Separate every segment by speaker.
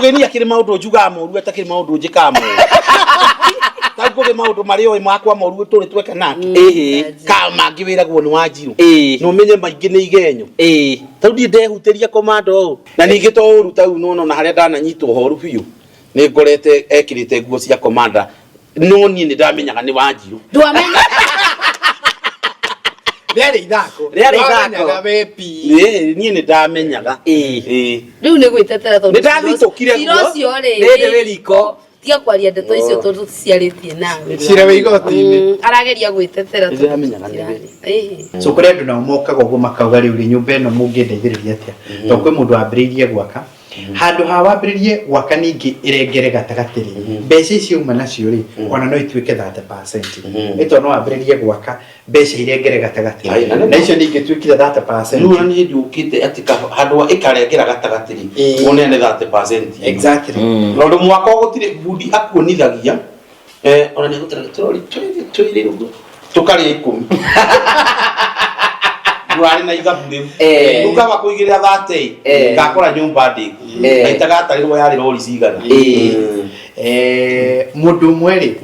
Speaker 1: mugeni akiri maundu njuga moru atakiri maundu njika moru tago ge maundu mario makwa moru turi tweka nake kama ngiwiragwo ni wanjiru no menye maingi ni igenyo tau ndi ndehutiria komando na ningi to tau no na haria ndananyitwo horu biu ni ngorete ekirite nguo cia komanda no ni ndamenyaga ni wanjiru ndwamenya Rere ithako gabepi ni ndamenyaga
Speaker 2: riu ni gwitetera tondu
Speaker 1: ndathitũkire
Speaker 2: guo rere riko tiga kwaria ndeto icio tondu ciaritie nawe
Speaker 3: cira we igoti-ini
Speaker 2: arageria gwitetera
Speaker 1: ndamenyaga
Speaker 3: so kuri andu na mokaga uguo makauga riu ri nyumba ino mungindeithiriria atia to kwi mundu ambiririe gwaka handu ha wambiririe gwaka ningi irengere gatagatiri mbeca icio uma nacio ri ona no ituike 30% ito no ambiririe gwaka mbeca irengere gatagatiri na icio ningi tuikire 30%
Speaker 1: no ni ndiukite atika handu ikarengera gatagatiri one ne 30%
Speaker 3: exactly
Speaker 1: no mwaka gutire budi akuonithagia ona ni gutira turori uguo tukari 10 Duari na igabu riu ukaba kuigirira 30 ngakora nyumba ndiku naitaga atarirwo yari rori cigana
Speaker 3: mundu mweri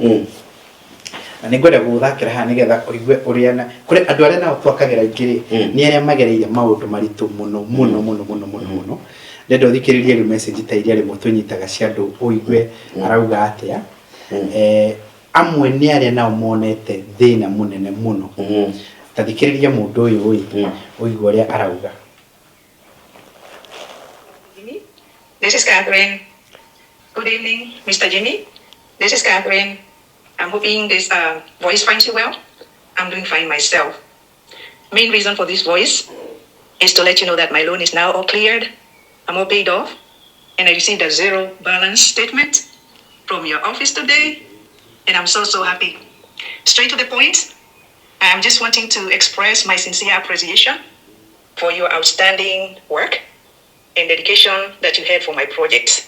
Speaker 3: na ningwenda guthakira ha nigetha uigue uriana kuri andu aria nao twakagira ingiri ni aria magereire maundu maritu muno ndendo thikiririe ri message ta iria ri mutunyitaga cia andu uigue arauga atia amwe ni aria nao monete thina munene muno tathikiriria mundu uyu uigue uria arauga.
Speaker 4: This is Catherine. Good evening, Mr. Jimmy. This is Catherine. I'm hoping this voice finds you well. I'm doing fine myself. Main reason for this voice is to let you know that my loan is now all cleared. I'm all paid off. And I received a zero balance statement from your office today. And I'm so happy. Straight to the point, I'm just wanting to express my sincere appreciation for your outstanding work and dedication that you had for my project.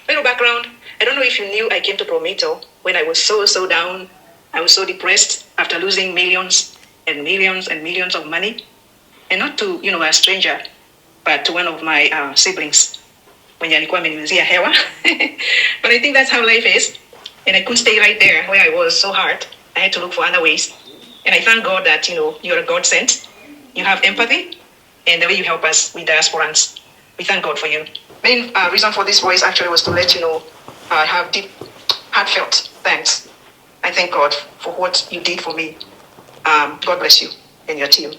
Speaker 4: Little background, I don't know if you knew I came to Prometo when I was so down. I was so depressed after losing millions and millions of money. And not to, a stranger, but to one of my siblings. When alikuwa ameniuzia hewa. But I think that's how life is. And I couldn't stay right there where I was so hard. I had to look for other ways. And I thank God that, you're a God sent. You have empathy. And the way you help us with diasporans. We thank God for you. Main reason for this voice actually was to let you know I have deep, heartfelt thanks. I thank God for what you did for me. God bless you and your team.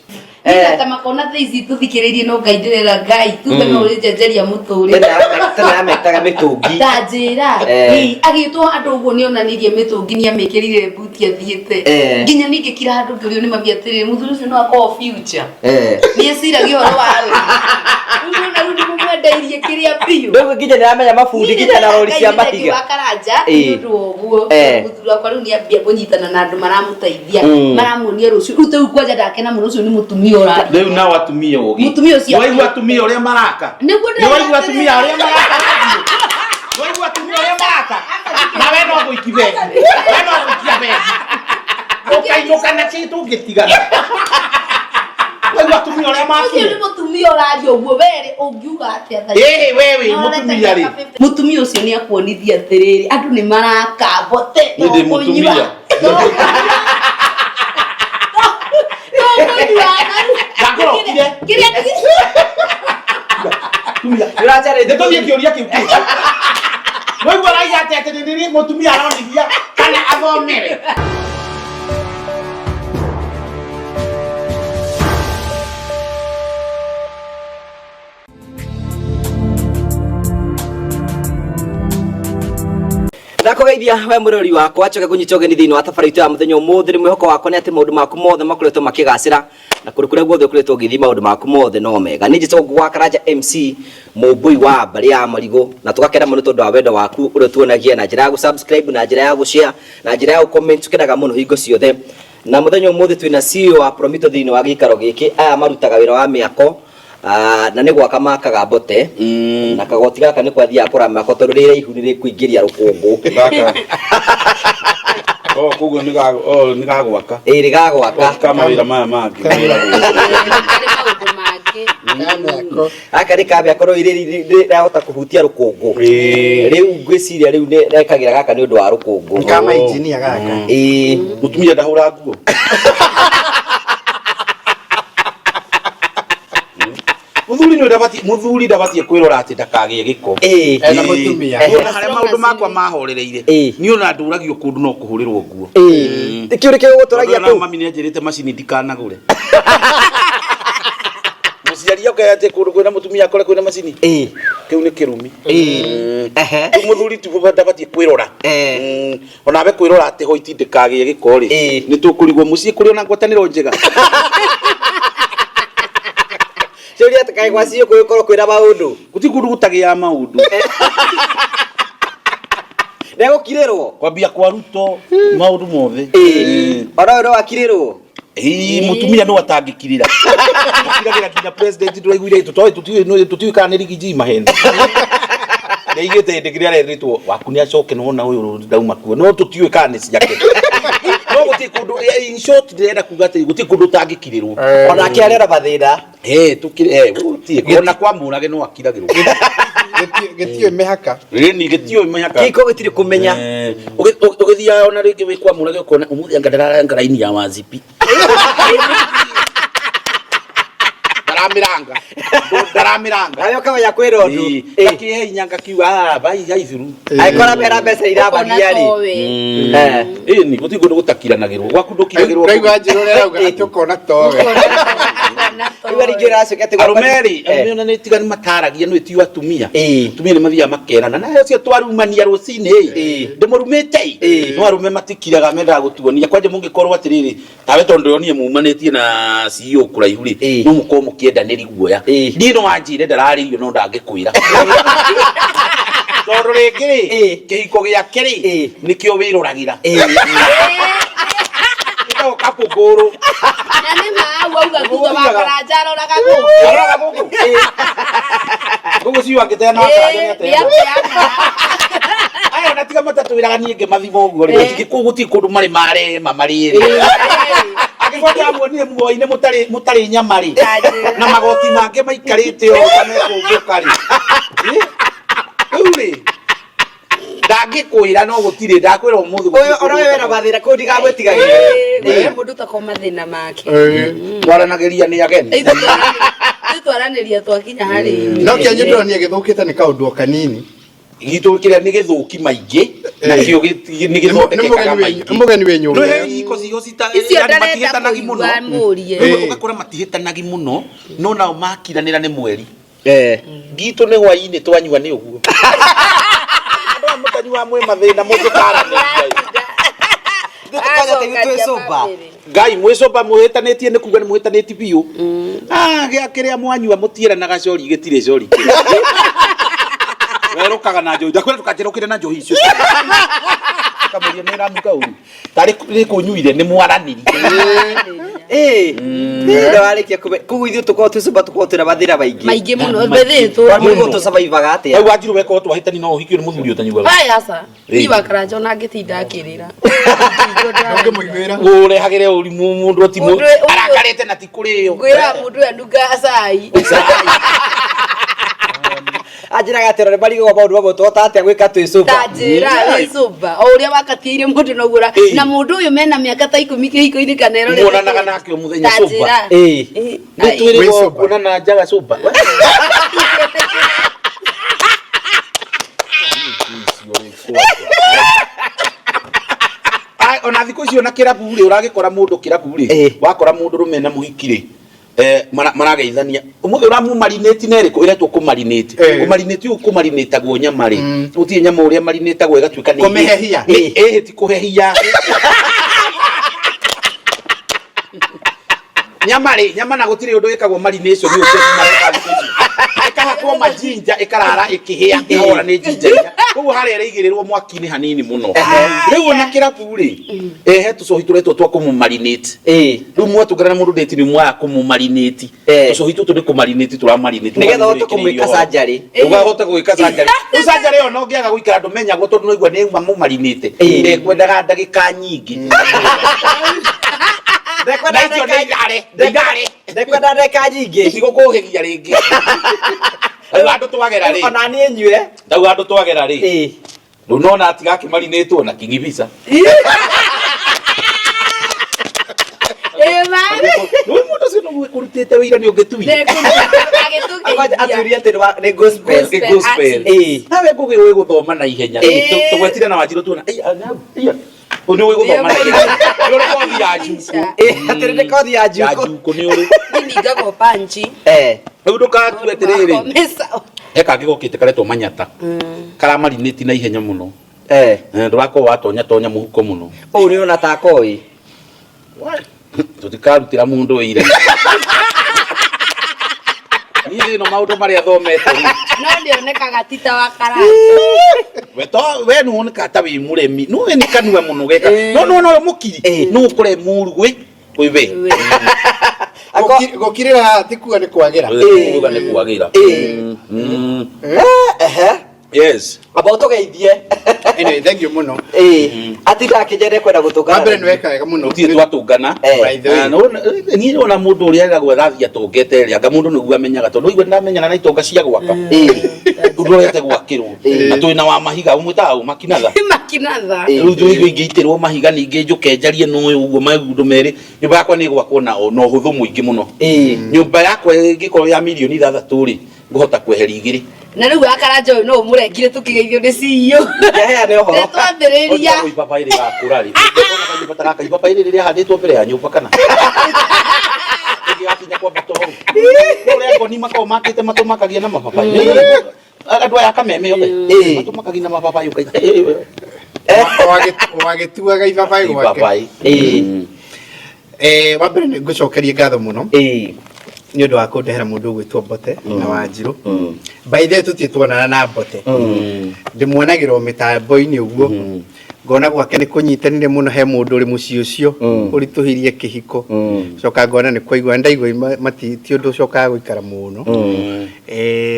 Speaker 2: Ita makona theici tuthikiririe no ngaidirira ngai tume no rijenjeria muturi
Speaker 5: tena metaga mitungi
Speaker 2: tajira agitwo andu uguo ni onanirie mitungi ni amikirire buti athiete nginya ningi kira handu ngirio ni mabiatirire muthuri ucio no akoo future ni esiragia horo wawe na rundi mumwendeirie kiria biu
Speaker 5: ndio nginya ni amenya mafundi kita na rori cia mahiga
Speaker 2: wakaraja ndu uguo muthuri akwa riu ni ambia kunyitana na andu maramuteithia maramuonia rucio rute kwanja ndakena muno ucio ni mutumia ora
Speaker 1: riu na watumia ugi
Speaker 2: mutumia ucio
Speaker 1: waigua atumia uria maraka ni waigua atumia uria maraka waigua atumia uria maraka na we no guikibegi we no guikibegi ukainuka na kitu gitigana waigua atumia uria maraka
Speaker 2: ni mutumia orario uguo were ungiuga atia
Speaker 1: wewe mutumia ri
Speaker 2: mutumia ucio ni akuonithia atiriri andu ni maraka bote
Speaker 1: ni mutumia
Speaker 5: Uracha
Speaker 1: ndio ndio kioria kiu wewe wala ate ndio mutumia aronithia kana athomere
Speaker 5: Ndakugeithia we murori wakwa acoke kunyita ugeni thiini wa tabarĩra ya muthenya umuthi ni mwihoko wakwa ni ati maundu maku mothe makoretwo makigacira na kuria guothe ukoretwo ugithi maundu maku mothe no mega ni njito gwa Karanja MC mumbui wa bari ya marigo na tugakena muno tondu wa wendo waku uria tuonagia na njira ya subscribe na njira ya share na njira ya comment tukenaga muno hingo ciothe na muthenya umuthi twina CEO wa Prometo thiini wa gikaro giki aya marutaga wira wa miako na ni gwaka makaga bote na kagoti gaka ni kwathia akora mako tondu rire ihu ni kuingiria rukungu
Speaker 1: kugo ni gagwaka
Speaker 5: rigagwaka
Speaker 1: kama wira maya mangi
Speaker 5: aka ri kabe akorwo iri rahota kuhutia rukungu riu ngwiciria riu nekagira gaka ni undu wa rukungu
Speaker 3: kama engineer gaka
Speaker 1: mutumia ndahura nguo muthuri ndabatie kwirora ati ndakagie giko
Speaker 3: na mutumia
Speaker 1: ona haria maundu makwa mahorereire ni ona nduragio kundu no kuhurirwo nguo
Speaker 5: tikio rike guturagia
Speaker 1: tu mami ni anjirite macini ndikanagure muciaria ukayate kundu kwina mutumia akore kwina macini kiu ni kirumi muthuri tu ndabatie kwirora ona be kwirora ati hoiti ndikagie giko ri ni tukurigwo mucii kuri ona ngwataniro njega
Speaker 5: Curi atakai gwasio kwikoro kwira maundu
Speaker 1: guti kundu gutagia maundu
Speaker 5: nego kirerwo
Speaker 1: kwambia kwa ruto maundu mothe
Speaker 5: ora wakirirwo
Speaker 1: mutumia no atangikirira kiragira kina president turaiguire tutui kana rigiji mahende neigete ndigiri areritwo waku ni acoke nona uyu ndauma kuo no tutiui kana ciake no guti kundu in short ndenda kuga ati guti kundu tangikirirwo
Speaker 5: ona akiarera mathina
Speaker 1: tukire guti kona kwa murage no akiragirwo
Speaker 3: getio mehaka
Speaker 1: ni getio mehaka
Speaker 5: kiko gitiri kumenya
Speaker 1: ugithia ona ringi wi kwa murage ukona umuthi ngadara ngaraini ya wazipi Daramiranga
Speaker 5: ayo kama ya kwero ndu
Speaker 1: akihe nyanga kiwa bai haithiru
Speaker 5: aikora bera mbeca irabariari
Speaker 1: ni guti kundu gutakiranagirwo gwakundukiragirwo
Speaker 3: raigwa njiro rauga atukona towe
Speaker 5: iwari gira cukete
Speaker 1: aromeri ona ni tigani mataragia no itiwa tumia tumia ni mathia makerana na acio twarumania rucini ndimurumite no arume matikiraga menda gutuonia kwanje mungikorwo atiriri tawe tondu yonie mumanetie na CEO kuraihu ri no muko mukiendaniri guoya ndi no anjire ndararirio no ndangikwira tondu ringi kihiko giake ri nikio wiruragira ito kapuguru
Speaker 2: nani ma wauga kuga bakaraja roraga guku
Speaker 1: gugu si wakitena bakaraja ate aya natiga matatu wiraga nienge mathimo ugo ri gutiki kundu mari mare mamari akikwambia muonie muoine mutari nyamari na magoti make maikarite o kamekungukari uri ndagikwira no gutire ndakwira umuthi
Speaker 5: uyu ora wera bathira ko ndiga gwetigagira
Speaker 2: mundu takoma thina make
Speaker 1: twaranagiria ni ageni
Speaker 2: twaraniria twakinya hari
Speaker 3: no kianye ndonye githukite ni kaundu kanini
Speaker 1: gitu kira ni githuki maingi na kio ni githondekeka maingi
Speaker 3: mugeni wenyu
Speaker 1: no he iko cio cita yani matihitanagi muno ugakora matihitanagi muno no nao makiranira ni mweri gitu ni hwaini twanyua ni uguo ndo mutanyua mwe mathina mutukarane ngai mwicoba muhitanetie ni kuga ni muhitaneti biu gia kiria mwanyua mutiera na gacori gitire cori werukaga na njohi ndakwira tukanjerukire na njohi icio kamuria ni ramuka uru tari kunyuire ni mwaraniri
Speaker 5: ndo arikia kugu ithu tuko tucuba tuko tira bathira
Speaker 2: maingi muno bethitu
Speaker 5: mugo tu survive ate
Speaker 1: au wajiru weko twahitani no hikio ni muthuri utanyuaga
Speaker 2: ai asa ni bakaraja ona ngitinda akirira
Speaker 3: muigwira
Speaker 1: urehagire urimu mundu timu arakarete na tikurio
Speaker 2: gwira mundu enduga sai
Speaker 5: ajira gatero bari go maundu mamwe twota gwika twicuba
Speaker 2: tajira twicuba o uria wakatire mundu nogura na mundu uyu mena miaka ta 10 kihiko-ini kanero
Speaker 1: muonanaga nake umuthenya cuba nitwirwo kuonana njaga cuba ona thiku icio na kirabu ri uragikora mundu kirabu ri wakora mundu rumena muhikire marageithania umuthi uramu marinate neriko iretwo ku marinate ku marinate u ku marinate gwo nyamari utie nyama uria marinate gwo igatuika ni
Speaker 3: kumehehia
Speaker 1: ti kuhehia nyama na gutire undu ikagwo marination ni ucio ikahakwo majinja ikarara ikihia ihora ni jinja koguo haria iraigirerwo mwaki-ini hanini muno riu ona kirabu ri he tucohi turetwo twa kumu marinate riu mwatungana mundu ndeti ni mwaya kumu marinate tucohi tutu ni ku marinate tura marinate
Speaker 5: nigetha utu kumwika surgery
Speaker 1: ugahota gwika surgery surgery yo no ngiaga gwikara ndumenyagwo tondu no igwa ni mu marinate kwendaga ndagika nyingi
Speaker 5: Ndekwenda ndeka nyingĩ.
Speaker 1: Sigũkũgeria rĩngĩ. Rĩu andũ twagera rĩ.
Speaker 5: Ona niĩ nyue.
Speaker 1: Rĩu andũ twagera rĩ. Rĩu nona atigakĩmarinĩtwo na king'ibisa. Nũĩ mũndũ ũcio nũguo kũrutĩte wĩira nĩ ũngĩtuire.
Speaker 5: Atuĩria atĩ nĩ gospel.
Speaker 1: Nawe ngũgĩ ũĩ gũthoma na ihenya. Tũgwetire na Wanjirũ tuona. Nĩ ũĩ gũthoma na ihenya. Nĩ ũrĩ kothi ya Njuku.
Speaker 5: Atĩrĩ nĩ kothi ya Njuku.
Speaker 1: Ya Njuku nĩ ũrĩ.
Speaker 2: Ningagwo panchi.
Speaker 1: Rĩu ndũgatue atĩrĩrĩ. Kangĩ gokĩte karetwo Manyata. Karamarinĩti na ihenya mũno. Ndũrakorwo watonya mũhuko mũno.
Speaker 5: Ũũ nĩ ona ta koĩ.
Speaker 1: Tũtikarutĩra mũndũ wĩira. Niĩ no maũndũ marĩa thomete.
Speaker 2: No ndĩonekaga tita wa karata.
Speaker 1: We nĩ woneka ta wĩ mũremi. Nũwe nĩ kanua mũno geka. No ũyũ mũkiri. Nũ ũkore mũru gwĩ we.
Speaker 3: Gũkirĩra ti kuga nĩ kwagĩra.
Speaker 1: Kuga nĩ kwagĩra. Yes.
Speaker 5: Aba ũtũgeithie.
Speaker 3: Anyway, thank you mũno.
Speaker 5: Atinda akĩnjere kwenda gũtũngana.
Speaker 3: Wambere nĩ weka wega mũno.
Speaker 1: Tũtirĩ twatũngana. Niĩ ona mũndũ ũrĩa eragwo rathiĩ atũngete rĩ anga mũndũ nĩguo amenyaga tondũ igwe ndamenyana na itonga cia gwaka. Ndũrete gwakĩrwo. Na twĩna wa mahiga ũmwĩtaga Makinatha.
Speaker 2: Makinatha.
Speaker 1: Rĩu njũĩ ingĩitĩrwo mahiga ningĩ njũke njarie n'ũyũ ũguo maũndũ merĩ. Nyũmba yakwa nĩ gwakwo na ũhũthũ mũingĩ mũno. Nyũmba yakwa ĩngĩkorwo ya milioni 6 rĩ ngũhota kweheria 2.
Speaker 2: Na rĩu akaranja ũyũ no ũmũrengire tũkĩgeithio nĩ CEO.
Speaker 5: Nĩ ũhoro.
Speaker 2: Twambĩrĩria.
Speaker 1: Ipapai rĩgakũra rĩ. Ona gaka ipapai rĩrĩ rĩahandĩtwo mbere ya nyũmba kana. Nginya kwa batoru. Ũrĩa ngoni makao makĩte matũmakagia na mapapai. Andũ aya kameme yothe. Matũmakagia na mapapai ũkaigua.
Speaker 3: Wagĩtuaga ipapai gwake. Wambere nĩ ngũcokeria ngatho mũno. Nĩ ũndũ wa kũndehera mũndũ ũgwĩtwo Mbote na Wanjirũ. By the way tũtirĩ tuonana na Mbote. Ndĩmuonagĩra mĩtambo-inĩ ũguo. Ngona gwake nĩ kũnyitanire mũno he mũndũ ũrĩ mũciĩ ũcio ũritũhĩrie kĩhiko. Coka ngona nĩ kwaigua ndaigua mati ti ũndũ ũcokaga gũikara mũno.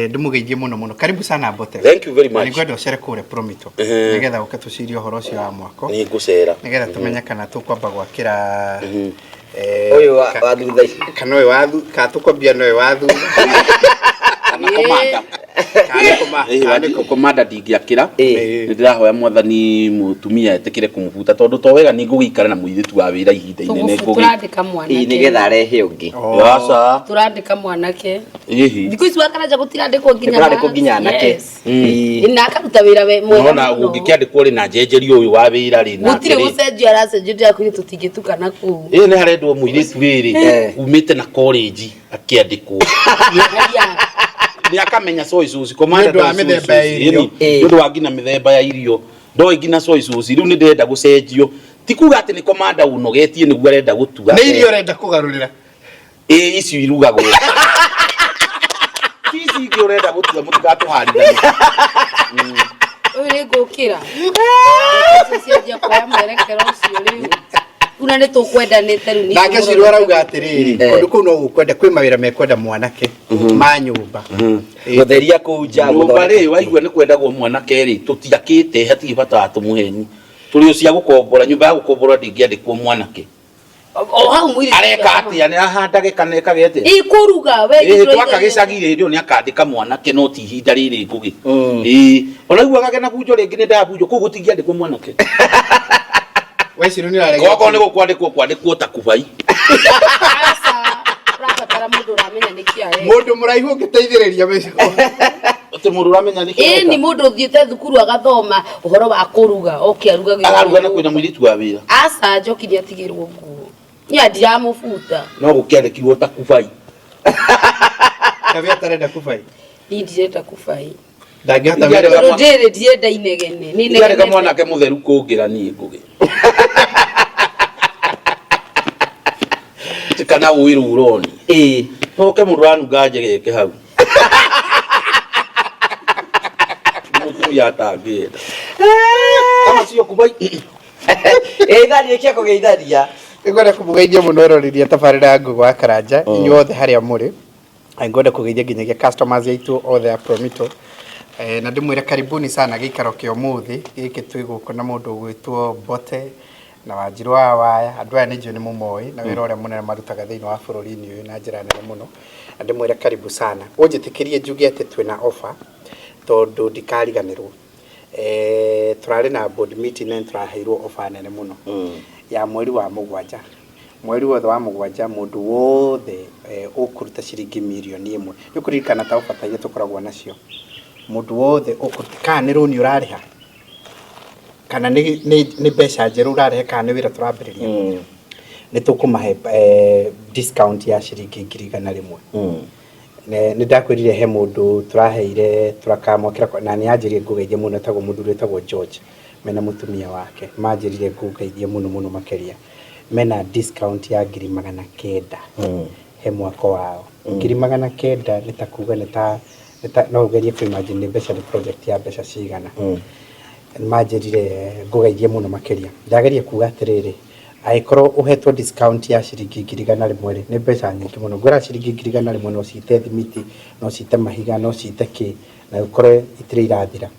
Speaker 3: Ndĩmũgeithie mũno mũno. Karibu sana Mbote.
Speaker 1: Thank you very much.
Speaker 3: Nĩngwenda ũcere kũrĩa Promito. Nĩgetha ũke tũcirie ũhoro ũcio wa mwako.
Speaker 1: Nĩ ngũcera.
Speaker 3: Nĩgetha tũmenye kana tũkwamba gwakĩra
Speaker 5: ũyũ wa thutha ici.
Speaker 3: Kana ũyũ wa thutha. Kana tũkwambia na ũyũ wa thutha.
Speaker 1: Kana komanda. Komanda ndingĩakĩra. Nĩndĩrahoya Mwathani mũtumia etĩkĩre kũmũbuta tondũ to wega nĩ ngũgĩikara na mũirĩtu wa wĩra ihinda inene
Speaker 2: tũrandĩka mwanake.
Speaker 5: Nĩgetha arehe ũngĩ.
Speaker 1: Aca.
Speaker 2: Tũrandĩka mwanake.
Speaker 1: Thikũ
Speaker 2: ici wakaranja gũtirandĩkwo
Speaker 5: nginya anake.
Speaker 2: Na akaruta wĩra we mwega.
Speaker 1: Ona ũngĩkĩandĩkwo rĩ na njenjerio ũyũ wa wĩra rĩ na
Speaker 2: gũtirĩ gũcenjio aracenjio ndĩrakũrĩ tũtingĩtukana kũu.
Speaker 1: Nĩ harendwo mũirĩtu rĩrĩ umĩte na college akĩandĩkwo. Nĩ akamenya soy sauce komanda wa mĩthemba ya irio. Nĩ ũndũ wa ngina mĩthemba ya irio. Ndoĩ ngina soy sauce rĩu nĩ ndĩrenda gũcenjio. Ti kuga atĩ nĩ komanda ũnogetie nĩguo arenda gũtua.
Speaker 3: Nĩ irio ũrenda kũgarũrĩra.
Speaker 1: Icio irugagwo. Ici ingĩ ũrenda gũtua mũtigatũharithania.
Speaker 2: Ũyũ nĩ ngũkĩra. Cianjia kuoya mwerekero ũcio rĩu. Kuna nĩ tũkwendanĩte rĩu.
Speaker 3: Nake Cirũ arauga atĩrĩrĩ kũndũ kũu no gũkwenda kwĩ mawĩra mekwenda mwanake ma nyũmba.
Speaker 5: Gũtheria kũu nja
Speaker 1: nyũmba rĩ waigua nĩ kwendagwo mwanake rĩ tũtiakĩte hatirĩ bata wa tũmũheni. Tũrĩ o cia gũkombora nyũmba ya gũkombora ndĩngĩandĩkwo mwanake.
Speaker 2: O hau mwĩrĩ.
Speaker 1: Areka atĩa nĩ ahandage kana ekage atĩa?
Speaker 2: Kũruga we
Speaker 1: twaka gĩcagi rĩrĩ nĩ akandĩka mwanake no ti ihinda rĩrĩ ngũgĩ. Ona iguaga na bunjo rĩngĩ nĩ ndabunjo kũu gũtingĩandĩkwo mwanake.
Speaker 3: We Cirũ nĩ ararega.
Speaker 1: Goko nĩ kwandĩkwo ta kubai.
Speaker 2: Ũrabatara mũndũ ũramenya nĩkĩ areka.
Speaker 3: Mũndũ mũraihu ũngĩteithĩrĩria mĩcigo.
Speaker 1: Atĩ mũndũ ũramenya nĩkĩ areka.
Speaker 2: Nĩ mũndũ ũthiĩte thukuru agathoma ũhoro wa kũruga oke aruga.
Speaker 1: Agaruga na kwĩna mũirĩtu wa wĩra.
Speaker 2: Aca Njoki nĩ atigĩrwo nguo. Niĩ ndiramũbuta.
Speaker 1: No gũkĩandĩkirwo ta kubai.
Speaker 3: Kabe atarenda kubai.
Speaker 2: Niĩ ndirenda kubai.
Speaker 3: Ndangĩhota
Speaker 2: wĩra. Ndĩrĩ ndienda inegene. Nĩ
Speaker 1: inegene mwanake mũtheru kũngĩra niĩ ngũgĩ. Kana ũiru uroni. Noke mũndũ ranunga njegeke hau. Mũtumia atangĩenda. Kama sio kubai.
Speaker 5: Ĩtharia kĩa kũgeitharia.
Speaker 3: Ngwenda kũmũgeithia mũno erorĩria tabarĩra ya Ngũgũ wa Karanja inyuothe harĩa mũrĩ. Ngwenda kũgeithia nginyagia customers aitũ othe a Promito. Na ndĩmwĩre karibuni sana gĩikaro kĩa ũmũthĩ gĩkĩ twĩ gũkũ na mũndũ ũgwĩtwo Mbote na Wanjiru wa waya andu aya ni njui ni mumoi na wira uria munene marutaga thiini wa bururi-ini uyu na njira nene muno andu mwire karibu sana unjitikirie njuge ati twina offer tondu ndikariganirwo turari na board meeting na turaheirwo offer nene muno ya mweri wa mugwanja mweri wothe wa mugwanja mundu wothe ukuruta ciringi mirioni 1 ni kuririkana ta offer ta tukoragwo nacio mundu wothe ukuruta kana ni runi urariha kana ni mbeca njeru urarehe kana ni wira turambiriria ni tukumahe discount ya ciringi 100 ni ndakwirire he mundu turaheire turakamokera na ni anjirie ngugeithie muno tago mundu retagwo George mena mutumia wake manjirire ngugeithie muno makeria mena discount ya 900 he mwako wao 900 nitakuga nita no ugerie ku imagine ni mbeca ni project ya mbeca cigana manjirire ngugeithie muno makeria ndagerie kuga atiriri aikorwo uhetwo discount ya ciringi 100 ni mbeca nyingi muno ngora ciringi 100 no cite thimiti no cite mahiga no cite ki na ukorwo itire irathira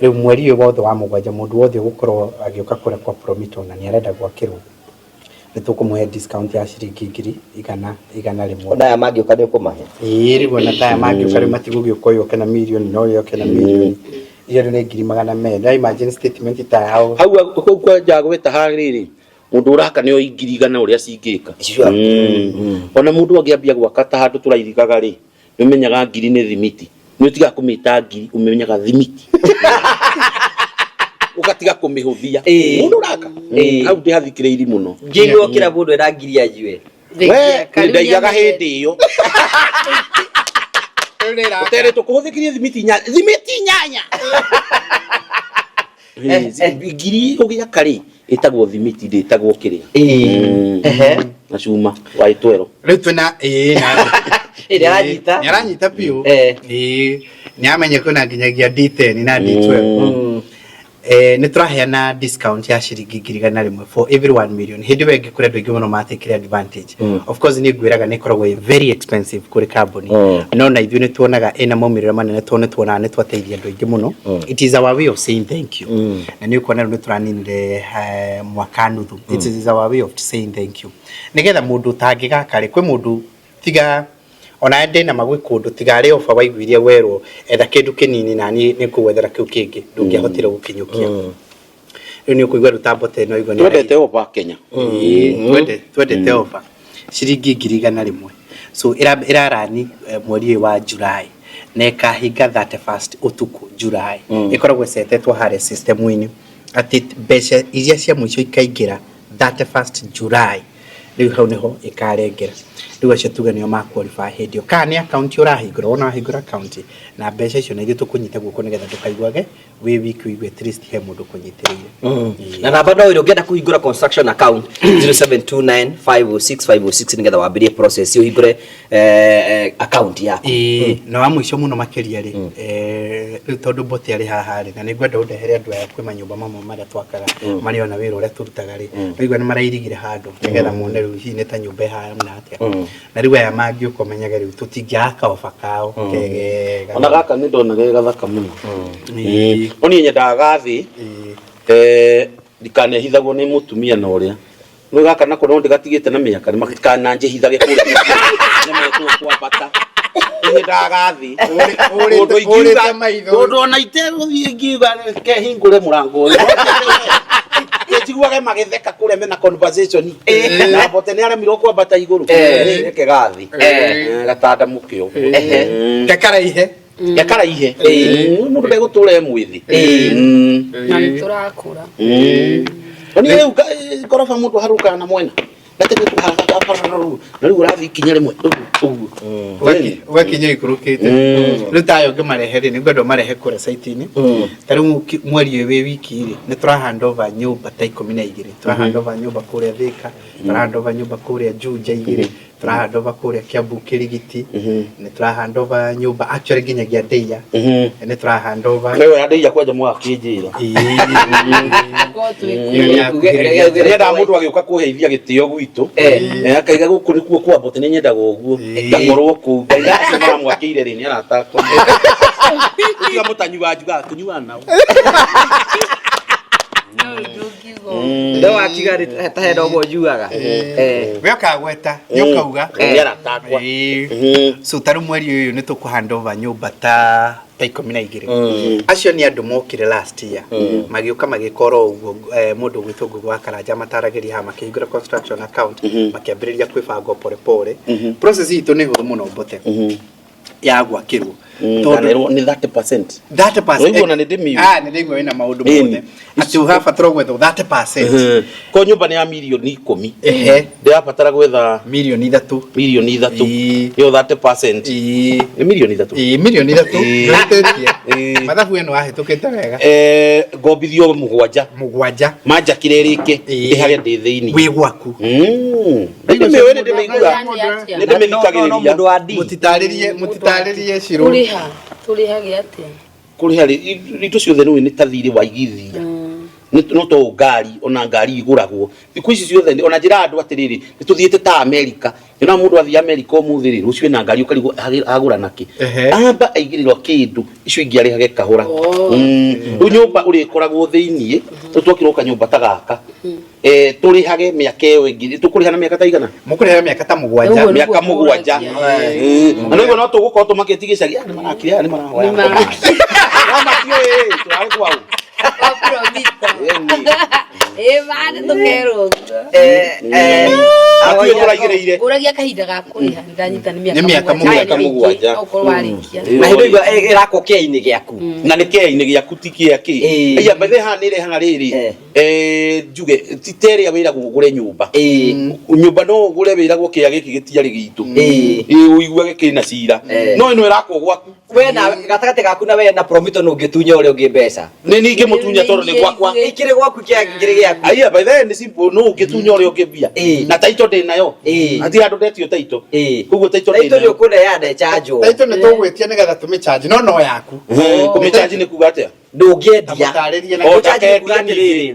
Speaker 3: riu mweri uyu wothe wa mugwanja mundu wothe gukorwo agioka kure kwa Promito na ni arenda gwakirwo ni tukumuhe discount ya ciringi 100
Speaker 5: ona ya magioka ni kumahe
Speaker 3: riu na ta ya magioka ri matigugioka yo kana milioni no yo kana milioni iyo ni 100,000 na imagine statement ta yao
Speaker 1: hau kwa jago weta hariri mundu uraka ni o 100,000 uria cingika ona mundu angiambia gwaka ta handu turairigaga ri nimenyaga 1,000 ni thimiti ni utiga kumita 1,000 umenyaga thimiti ukatiga kumihuthia mundu uraka hau ndi hathikireiri muno
Speaker 5: ngirwo kira mundu era 1,000 ajue
Speaker 1: we ndaigaga hindi iyo utere tukuhuthikirie thimiti nyanya ngiri ugia kari itagwo thimiti nditagwo kiria na cuma wa itwero
Speaker 3: riu twina
Speaker 5: ira ranyita
Speaker 3: ni aranyita piu ni amenye kuna nginyagia D10 na D12 ni turaheana discount ya ciringi 100,000 for every 1 million hindi wenge kure ndu ingi matekire advantage of course ni gwiraga ni koragwo very expensive kuri carbon no na ithu ni tuonaga ina momirira manene tuona ni twateithia ndu ingi muno it is our way of saying thank you na ni kuona ni turaninire mwaka nuthu it is our way of saying thank you nigetha mundu tangigaka ri kwi mundu tiga ona ende na magwe kundu tigare ofa waiguirie werwo etha kindu kinini na ni kuwethera kiu kingi ndungihotire gukinyukia riu ni kuigwa rutambote no igwa ni
Speaker 1: twendete ofa Kenya
Speaker 3: twendete ofa ciringi 100,000 so irarani mweri wa July na kahinga 31st utuku July ikoragwo setetwo hare system wini ati mbeca iria cia mwico ikaingira 31st July riu hau niho ikarengera riu acio tuge nio ma qualify hindio kana ni account urahingura ona hingura account na mbeca icio nĩ tukunyita guko nigetha ndukaiguage we wiki we at least he mundu kunyitiriire
Speaker 5: na namba no ire ungienda kuhingura construction account 0729506506 nigetha wambirie process uhingure account yaku
Speaker 3: no wa mwisho muno makeria ri riu tondu boti ari haha ri na ningwenda undehere andu aya kwima nyumba mamwe maria twakaga mari ona wira uria turutaga ri nigwa ni marairigire handu nigetha muone riu hi ni ta nyumba ha na atia na riu aya mangi ukomenyaga riu tutingiaka ofa kao kegega
Speaker 1: ona gaka ni ndona gega thaka muno oni nyendaga gathi dikane hithagwo ni mutumia na uria no gaka nako no ndigatigite na miaka ni makana nje hithage kure ni metu kwa bata nyendaga gathi
Speaker 3: urite maitho
Speaker 1: ndo na ite guthie ngiuga ke hingure murango uyu jiguage magetheka kure mena conversation na bote ni ara miroko bata iguru ke gathi gatanda mukio yakara ihe mundu beguture mwithi
Speaker 2: na niturakura
Speaker 1: oni leo korofa mundu haruka na mwena gatete tuharaka na riu urathi kinya rimwe
Speaker 3: wakinya ikurukite riu tayo ngemarehere ni ngwendo marehe kure site-ini tariu mweri we wiki ri ni turahanda nyumba ta 12 turahanda nyumba kure Thika turahanda nyumba kure Juja igiri turahanda kure Kiambu Kirigiti ni turahanda nyumba actually nginyagia Ndeia ni turahanda
Speaker 1: wewe Ndeia kwaje mwakijira nenda mundu agioka kuheithia gitio gwitu akaiga guku ni kuo kwa bote nyendaga uguo ngorwo ku ngaise mara mwakire ri ni aratako tiga mutanyu wajuga kunyua nao
Speaker 5: ndo akigari tahendo bo juaga
Speaker 3: we akagweta nyokauga
Speaker 1: yaratakwa
Speaker 3: so taru mweri uyu ni tukuhanda over nyumba ta 12 acio ni andu mokire last year magiuka magikoro uguo mundu gwitungu gwa Karanja mataragiria ha makihingura construction account makiambiriria kwibanga pole pole process itu ni huru muno mbote ya gwakirwo
Speaker 1: tondu ni 30%.
Speaker 3: 30%.
Speaker 1: Wewe ni demi.
Speaker 3: Ni ndimwe wina maundu mothe. Ati uhabatara gwetha 30%.
Speaker 1: Ko nyumba ni ya milioni 10.
Speaker 3: Ndiabatara
Speaker 1: gwetha
Speaker 3: milioni 3.
Speaker 1: Milioni 3. Yo 30%. Ni milioni 3.
Speaker 3: Milioni 3. Mathabu eno ahetukite wega.
Speaker 1: Ngobithio mugwanja. Manja kirerike iharia ndi thiini.
Speaker 3: Wi gwaku.
Speaker 1: Ndime wene ndimigura. Ndimithikagiriria.
Speaker 3: Mutitaririe ciro.
Speaker 2: Turihagia atia
Speaker 1: kuriha rito ciothe ni tathiri wa igithia no to ngari ona ngari iguragwo thiku ici ciothe ona njira andu atiriri nituthiete ta America ina mundu athi America umuthiri rucio na ngari ukari agura naki amba aigirirwo kindu icio ingi ari hage kahura nyumba uri koragwo thiini tutwakirwo kanyumba ta gaka turihage miaka iyo ingi tukurihana miaka ta igana
Speaker 3: mukurihana miaka ta mugwanja
Speaker 1: miaka mugwanja ana igo no tugukorwo tumaketi gicagia ni marakiria ni marahoya mamatio turare kwao
Speaker 2: vale tukero uragia kahinda ga kuriha ndanyita ni miaka
Speaker 3: mugwanja
Speaker 2: okorwo warikia
Speaker 5: na hindo igo irako kia-ini giaku
Speaker 1: na ni kia-ini giaku ti kiaki iya bethe hanire hanga riri njuge titere wira gugure nyumba nyumba no ugure wira gwo kia giki gitiari gitu uigua giki na cira no ino irako gwaku
Speaker 5: we na gatagate gaku na we na promito no ngitunya uri ungi mbeca
Speaker 1: ni ningi mutunya toro ni gwakwa
Speaker 5: ikire gwaku kia ngiri giaku
Speaker 1: aiya bethe ni simple no ngitunya uri ungi mbia na taito ndi nayo ati andu ndetio taito kuguo taito ndi
Speaker 5: nayo kule yade chajo
Speaker 3: taito ni tugwetia nigetha tumi charge no yaku
Speaker 1: kumi charge ni kuga atia
Speaker 5: ndungiendia
Speaker 3: o
Speaker 5: charge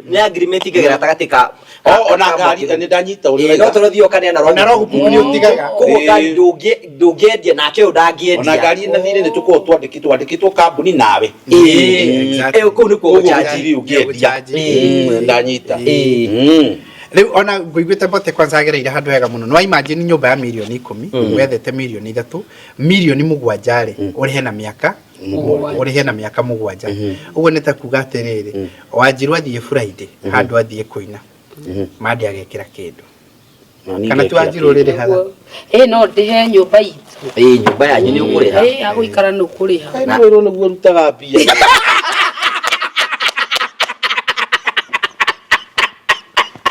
Speaker 5: ni agreement igera tagate ka
Speaker 1: ona ngari ni ndanyita uri
Speaker 5: no torothio kane na
Speaker 3: rogu ni utigaga
Speaker 5: kuguo ngari ndungiendia nake undangiendia
Speaker 1: ona ngari na thire ni tuko twandikitwo kambuni nawe
Speaker 5: ko ni ko
Speaker 1: charge ungiendia ndanyita
Speaker 3: riu ona nguiguite bote kwanza agereire handu hega muno no imagine nyumba ya milioni 10 wethete milioni 3 milioni mugwanja ri urihe na miaka urihe na miaka mugwanja uguo ni ta kuga atiriri Wanjiru athie Friday handu athie kuina mandi agekira kindu kana tu Wanjiru riri haga
Speaker 2: no ndihe nyumba itu
Speaker 5: nyumba yanyu ni ukuriha
Speaker 2: aguikara ni ukuriha
Speaker 1: na wiro niguo rutaga mbia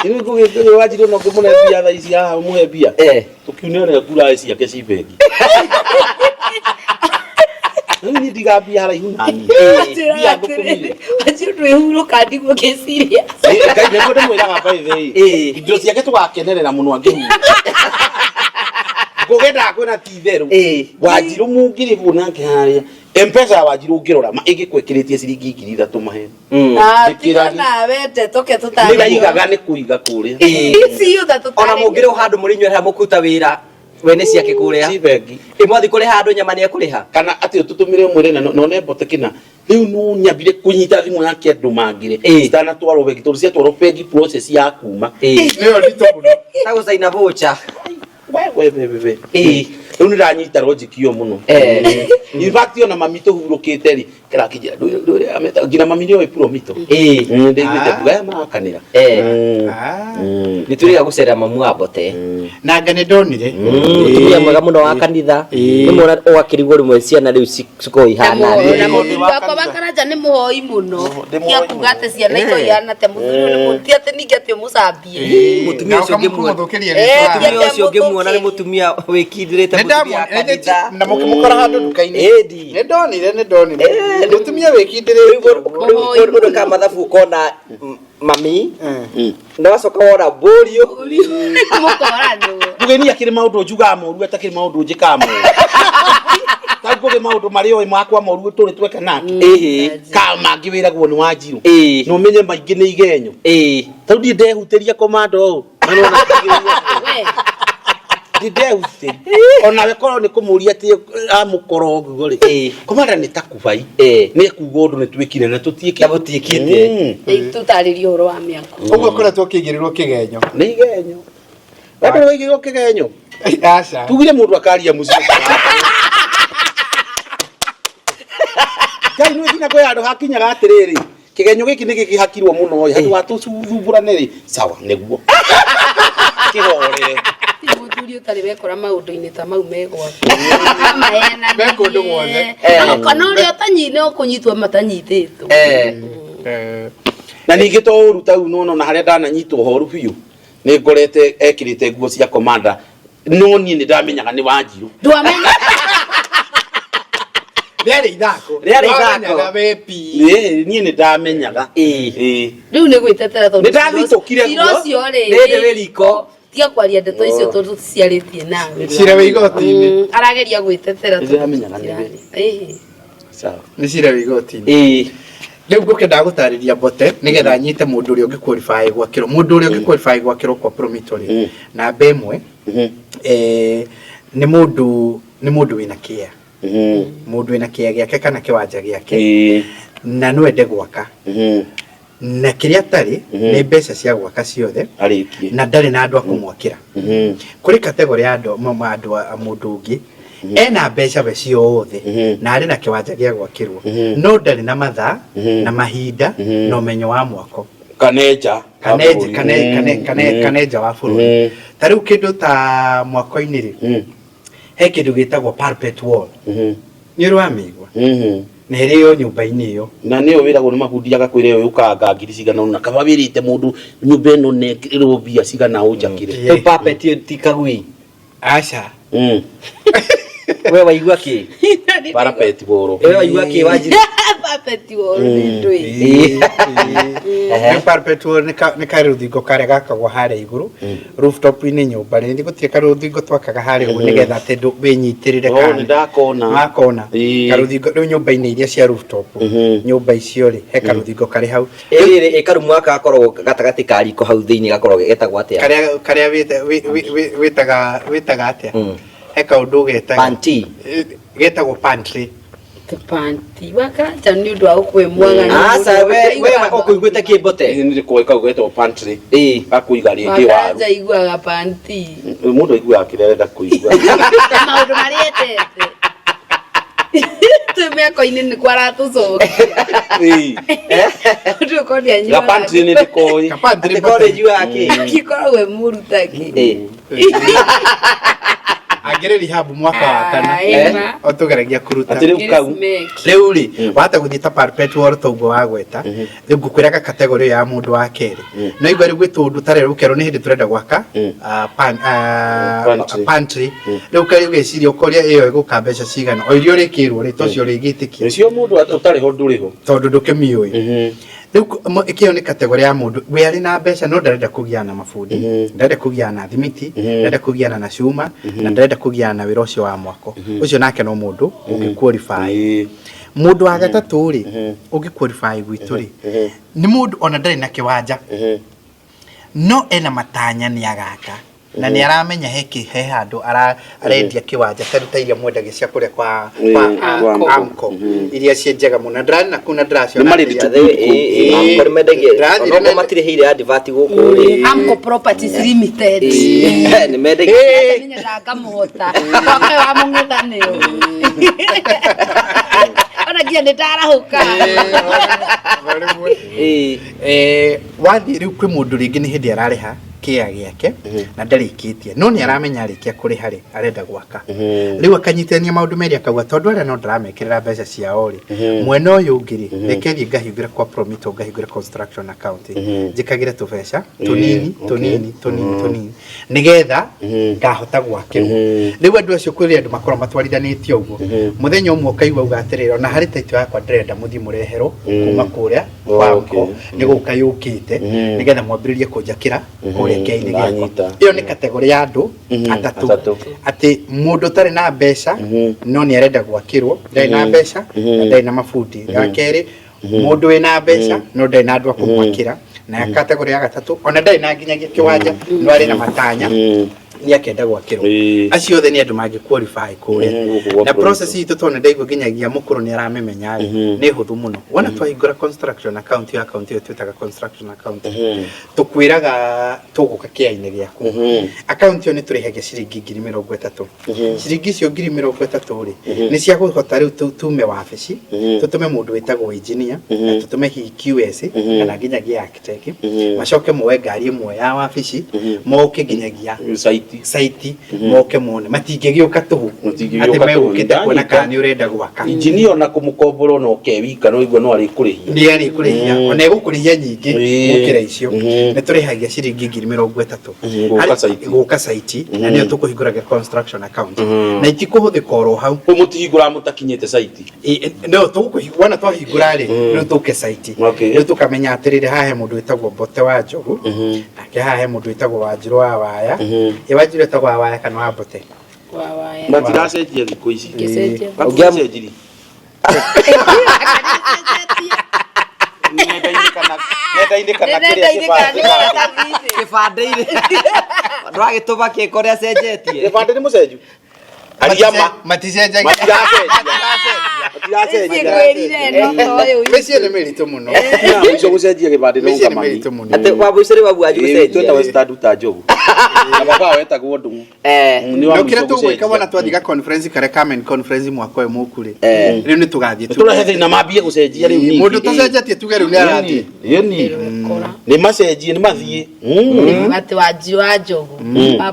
Speaker 1: Ini ngugithio Wanjiru no ngimune mbia tha ici haha muhe mbia tukiunere ngura ici ake cibegi ni digambia haraihu nani mbia ngukumire
Speaker 2: Wanjiru ndwihuruka ndigwo giciria
Speaker 1: kai niguo ndimwiraga by the way indo ciake tugakenerera muno angihu ngugenda kwina titheru Wanjiru mungirigwo nake haria M-Pesa ya Wanjiru ngirora igikwekiritie ciringi 3,000 mahe
Speaker 2: tikira wete toke tutari
Speaker 1: ni igaga ni kuiga kuria
Speaker 2: siyo that tutari
Speaker 5: ona mungire handu murinyo ha mukuta wira wene ciake kuria
Speaker 1: cibegi
Speaker 5: imwathi kuri handu nyama ni kuliha
Speaker 1: kana ati tutumire mwire no ne botekina riu no nyabire kunyita thimu yake andu mangire stana twaro begi turu cia twaro begi process ya kuma
Speaker 3: niyo ndito muno
Speaker 5: tago saina vocha
Speaker 1: we riu niranyita logic yo muno in fact yo na mamito hurukite ri kira kijira ndu ameta ngina mamini yo promito ndimite buga makanira
Speaker 5: nituriga gucera mamu abote
Speaker 3: na ngane ndonire
Speaker 5: tumia mwega muno wa kanitha nimona ogakirigwo rimwe ciana riu ciko ihana
Speaker 2: na mundu wakwa bakaraja ni muhoi muno ya kugate ciana iko ihana te muthuri ni muti ate ningi ati musambie
Speaker 5: mutumia ucio ngimuona ni mutumia wikithirite mutumia kanitha
Speaker 3: na mukimukora handu dukaini ni ndonire mutumia wikindire
Speaker 5: mundu ka mathabu kona mami ndo wacoka wora borio
Speaker 2: mukorano
Speaker 1: mugeni akiri maundu njuga moru atakiri maundu njika moru takuge maundu mari oi makwa moru turi tweka nake kama ngiwiragwo ni Wanjiru no menye maingi ni igenyo tau ndi ndehutiria komando manona Dideusi. Ona wekoro ni kumuria ti amukoro gori. Komanda ni takubai. Ni kugondo ni twikire na tutiike.
Speaker 5: Abutiikite.
Speaker 2: Tutaririo ro wa miako.
Speaker 3: Ugo kora tukigirirwo kigenyo.
Speaker 1: Ni igenyo. Bado waigirirwo kigenyo.
Speaker 3: Aca.
Speaker 1: Tugire mundu akaria muciĩ. Kai nĩ thina kwa andũ hakinyaga atĩrĩrĩ. Kigenyo gĩkĩ nĩ gĩkĩhakirwo mũno handũ wa tũcumburane rĩ. Sawa nĩguo. Kĩhorere.
Speaker 2: Mũthuri ũtarĩ wekora maũndũ-inĩ ta mau megwaka.
Speaker 3: Meko ũndũ wothe.
Speaker 2: Kana ũrĩa ũtanyine ũkũnyitwo matanyitĩtwo.
Speaker 1: Na ningĩ to ũruta u no na harĩa ndananyitwo horu biũ. Nĩ ngorete ekĩrĩte nguo cia komanda. No niĩ nĩ ndamenyaga nĩ Wanjiru.
Speaker 2: Ndwamenya.
Speaker 3: Rĩarĩ ithako.
Speaker 1: Niĩ nĩ ndamenyaga.
Speaker 2: Rĩu nĩ gwĩtetera tondũ.
Speaker 1: Nĩ ndathitũkire guo.
Speaker 2: Irocio rĩ.
Speaker 5: Nĩ riko.
Speaker 2: Tiga kwaria ndeto icio tondũ ciarĩtie nawe.
Speaker 3: Cira wĩ igoti-inĩ.
Speaker 2: Arageria gwĩtetera.
Speaker 1: Nĩ ndamenyaga nĩ. Sawa.
Speaker 3: Nĩ cira wĩ igoti-inĩ. Rĩu ngũkĩndaga gũtarĩria Mbote nĩgetha nyite mũndũ ũrĩa ũngĩqualify gwakĩrwo mũndũ ũrĩa ũngĩqualify gwakĩrwo kwa promontory namba ĩmwe nĩ mũndũ wĩna kĩea mũndũ wĩna kĩea gĩake kana kĩwanja gĩake na no ende gwaka na kĩrĩa atarĩ nĩ mbeca cia gwaka ciothe na ndarĩ na andũ a kũmwakĩra kũrĩ kategori ya andũ a mũndũ ũngĩ ena mbeca we ciothe na arĩ na kĩwanja gĩa gwakĩrwo no ndarĩ na mathaa na mahinda na ũmenyo wa mwako kaneja wa bũrũri ta rĩu kĩndũ ta mwako-inĩ rĩ he kĩndũ gĩtagwo parapet wall nĩ ũramĩigua na ĩrĩ nyũmba-inĩ ĩyo
Speaker 1: na nĩyo wĩragwo nĩ mabundi agakwĩra ũyũ ũkanga ngiri cigana na kaba wĩrĩte mũndũ nyũmba ĩno nekĩrwo mbia cigana ũnjakĩre
Speaker 5: parapet ti kagui
Speaker 3: aca
Speaker 5: we waigua kĩ
Speaker 1: parapet boro
Speaker 5: we waigua kĩ Wanjiru
Speaker 2: Parapet wall nĩ ndũĩ.
Speaker 3: Parapet wall nĩ karũthingo karĩa gakagwo harĩa igũrũ rooftop-inĩ nyũmba nĩ gũtirĩ karũthingo twakaga harĩa ũguo nĩgetha atĩ wĩnyitĩrĩre
Speaker 1: nĩ ndakona
Speaker 3: karũthingo rĩu nyũmba-inĩ iria cia rooftop nyũmba icio rĩ he karũthingo karĩ hau
Speaker 5: ĩrĩ ĩkarumu aka gakoragwo gatagatĩ ka riko hau thĩinĩ gakoragwo getagwo atĩa
Speaker 3: karĩa wĩtaga atĩa he kaũndũ getagwo pantry
Speaker 2: Panti wakanja nĩ ũndũ wa gũkwĩmwaga
Speaker 5: aca we ũkũiguĩte kĩ Mbote
Speaker 1: nĩ kũĩ kau getagwo pantry gakũiga rĩngĩ waru
Speaker 2: wakanja iguaga panti
Speaker 1: mũndũ aiguaga kĩrĩa arenda kũigua
Speaker 2: maũndũ marĩa etete mĩako-inĩ nĩ kwaratũcokia ũndũ ũkonia nyuaga
Speaker 1: pantry nĩ ndĩkoĩ
Speaker 5: ndĩkorĩ njuaga kĩ
Speaker 2: gĩkoragwo mũrutaki
Speaker 3: angĩrĩ rehab mwaka wa kana otũgeragia kũruta
Speaker 1: rĩu
Speaker 3: rĩ wahota gũthiĩ ta parapet wall toguo wagweta rĩu ngũkwĩraga kategori ya mũndũ wa kerĩ no igua rĩu gwĩ tũndũ tarĩ rũkerwo nĩ hĩndĩ tũrenda gwaka pantry rĩu karĩ ũgeciria ũkoria ĩyo ĩgũka mbeca cigana o irio rĩkĩrwo rĩ tocio rĩgĩtĩkia
Speaker 1: nĩcio mũndũ ũtarĩ ho ndũrĩ ho
Speaker 3: tondũ ndũkĩmĩũĩ rĩu ĩkĩyo nĩ kategori ya mũndũ we arĩ na mbeca no ndarenda kũgiana na mabundi ndarenda kũgiana na thimiti ndarenda kũgiana na cuma na ndarenda kũgiana na wĩra ũcio wa mwako ũcio nake no mũndũ ũngĩqualify mũndũ wa gatatũ rĩ ũngĩqualify gwitũ rĩ nĩ mũndũ ona ndarĩ na kĩwanja no ena matanya nĩ agaka na nĩ aramenya he handũ arendia kĩwanja ta iria mwendagia cia kũrĩa kwa Amco iria ciĩ njega mũno ndararĩ na kuna ndĩraciona
Speaker 5: matirĩ heire advert gũkũ rĩ
Speaker 2: Amco Properties Limited
Speaker 5: nĩ mendagia
Speaker 2: nĩnyendaga ngamũhota wake wa mũng'ethanĩro ona nginya nĩ ndarahũka
Speaker 3: wathiĩ rĩu kwĩ mũndũ rĩngĩ nĩ hĩndĩ ararĩha kĩea gĩake na ndarĩkĩtie no nĩ aramenya arĩkia kũrĩha rĩ arenda gwaka rĩu akanyitithania maũndũ merĩ akauga tondũ arĩa no ndaramekĩrĩra mbeca ciao rĩ mwena ũyũ ũngĩ rĩ rekerie ngahingũra kwa Promontory ngahingũra construction account njĩkagĩre tũbeca tũnini nĩgetha ngahota gwakĩrwo rĩu andũ acio kũrĩ andũ makorwo matwarithanĩtie ũguo mũthenya ũmwe ũkaigua uga atĩrĩra ona harĩ taitũ yakwa ndĩrenda mũthiĩ mũreherwo kuma kũrĩa kwako nĩ gũka yũkĩte nĩgetha mwambĩrĩrie kũnjakĩra kĩainĩ gĩakwa ĩyo nĩ kategori ya andũ atatũ atĩ mũndũ ũtarĩ na mbeca no nĩ arenda gwakĩrwo ndarĩ na mbeca na ndarĩ na mabundi wa kerĩ mũndũ wĩna mbeca no ndarĩ na andũ a kũmwakĩra na kategori ya gatatũ ona ndarĩ na nginyagia kĩwanja no arĩ na matanya ni akenda gwakirwo acio othe ni andu mangi qualify kure na process itu tone ndaigu ginyagia mukuru ni aramemenya ni huthu muno wona twahingura construction account ya account iyo twitaga construction account tukwiraga tuguka kiaine giaku account iyo ni turihagia ciringi 30 ciringi cio 30 ri ni cia guhota riu tume wabici tutume mundu witagwo engineer tutume hi QS kana ginyagia architect macoke muwe ngari imwe ya wabici moke ginyagia site moke mone matingigiuka tuhu ati megukite kuona kana urenda gwaka
Speaker 1: engineer na kumukombora no kewika no igwa no ari kurihia
Speaker 3: ni ari kurihia ona egukurihia nyingi mukira icio ni turihagia ciringi 30 guka site na ni tukuhinguraga construction account na itikuhuthika oro hau
Speaker 1: umutihingura mutakinyete site
Speaker 3: no tukuhingura twahingura ri no tuke site no tukamenya atirire hahe mundu witagwo Bote wa Njogu nake hahe mundu witagwo Wanjiru wa Waya Wanjiru witagwo wa Waya kana wa Bote
Speaker 2: wa Waya
Speaker 1: matiracenjia thikũ ici
Speaker 2: ngicenjia
Speaker 1: nenda-inĩ kana
Speaker 5: kĩbande-inĩ ndwagĩtũma kĩkoria cenjetie
Speaker 1: kĩbande nĩ mũcenju ariama
Speaker 3: maticenjagia meci ni meritu muno
Speaker 1: icio gucenjia kĩbande no kamani
Speaker 5: ate wabuicire wabu anju gucenjia
Speaker 1: twetaga standard ta Njogu na baba wetagwo Ndung'u
Speaker 3: no kira tugwika wana twathiga conference kare kamen conference mwako emu kuri riu ni tugathie
Speaker 1: turahe thina mambie gucenjia riu ni
Speaker 3: mundu tucenjetie tuge riu ni arathie
Speaker 1: ni macenjie ni mathie
Speaker 2: ati Wanjiru wa Njogu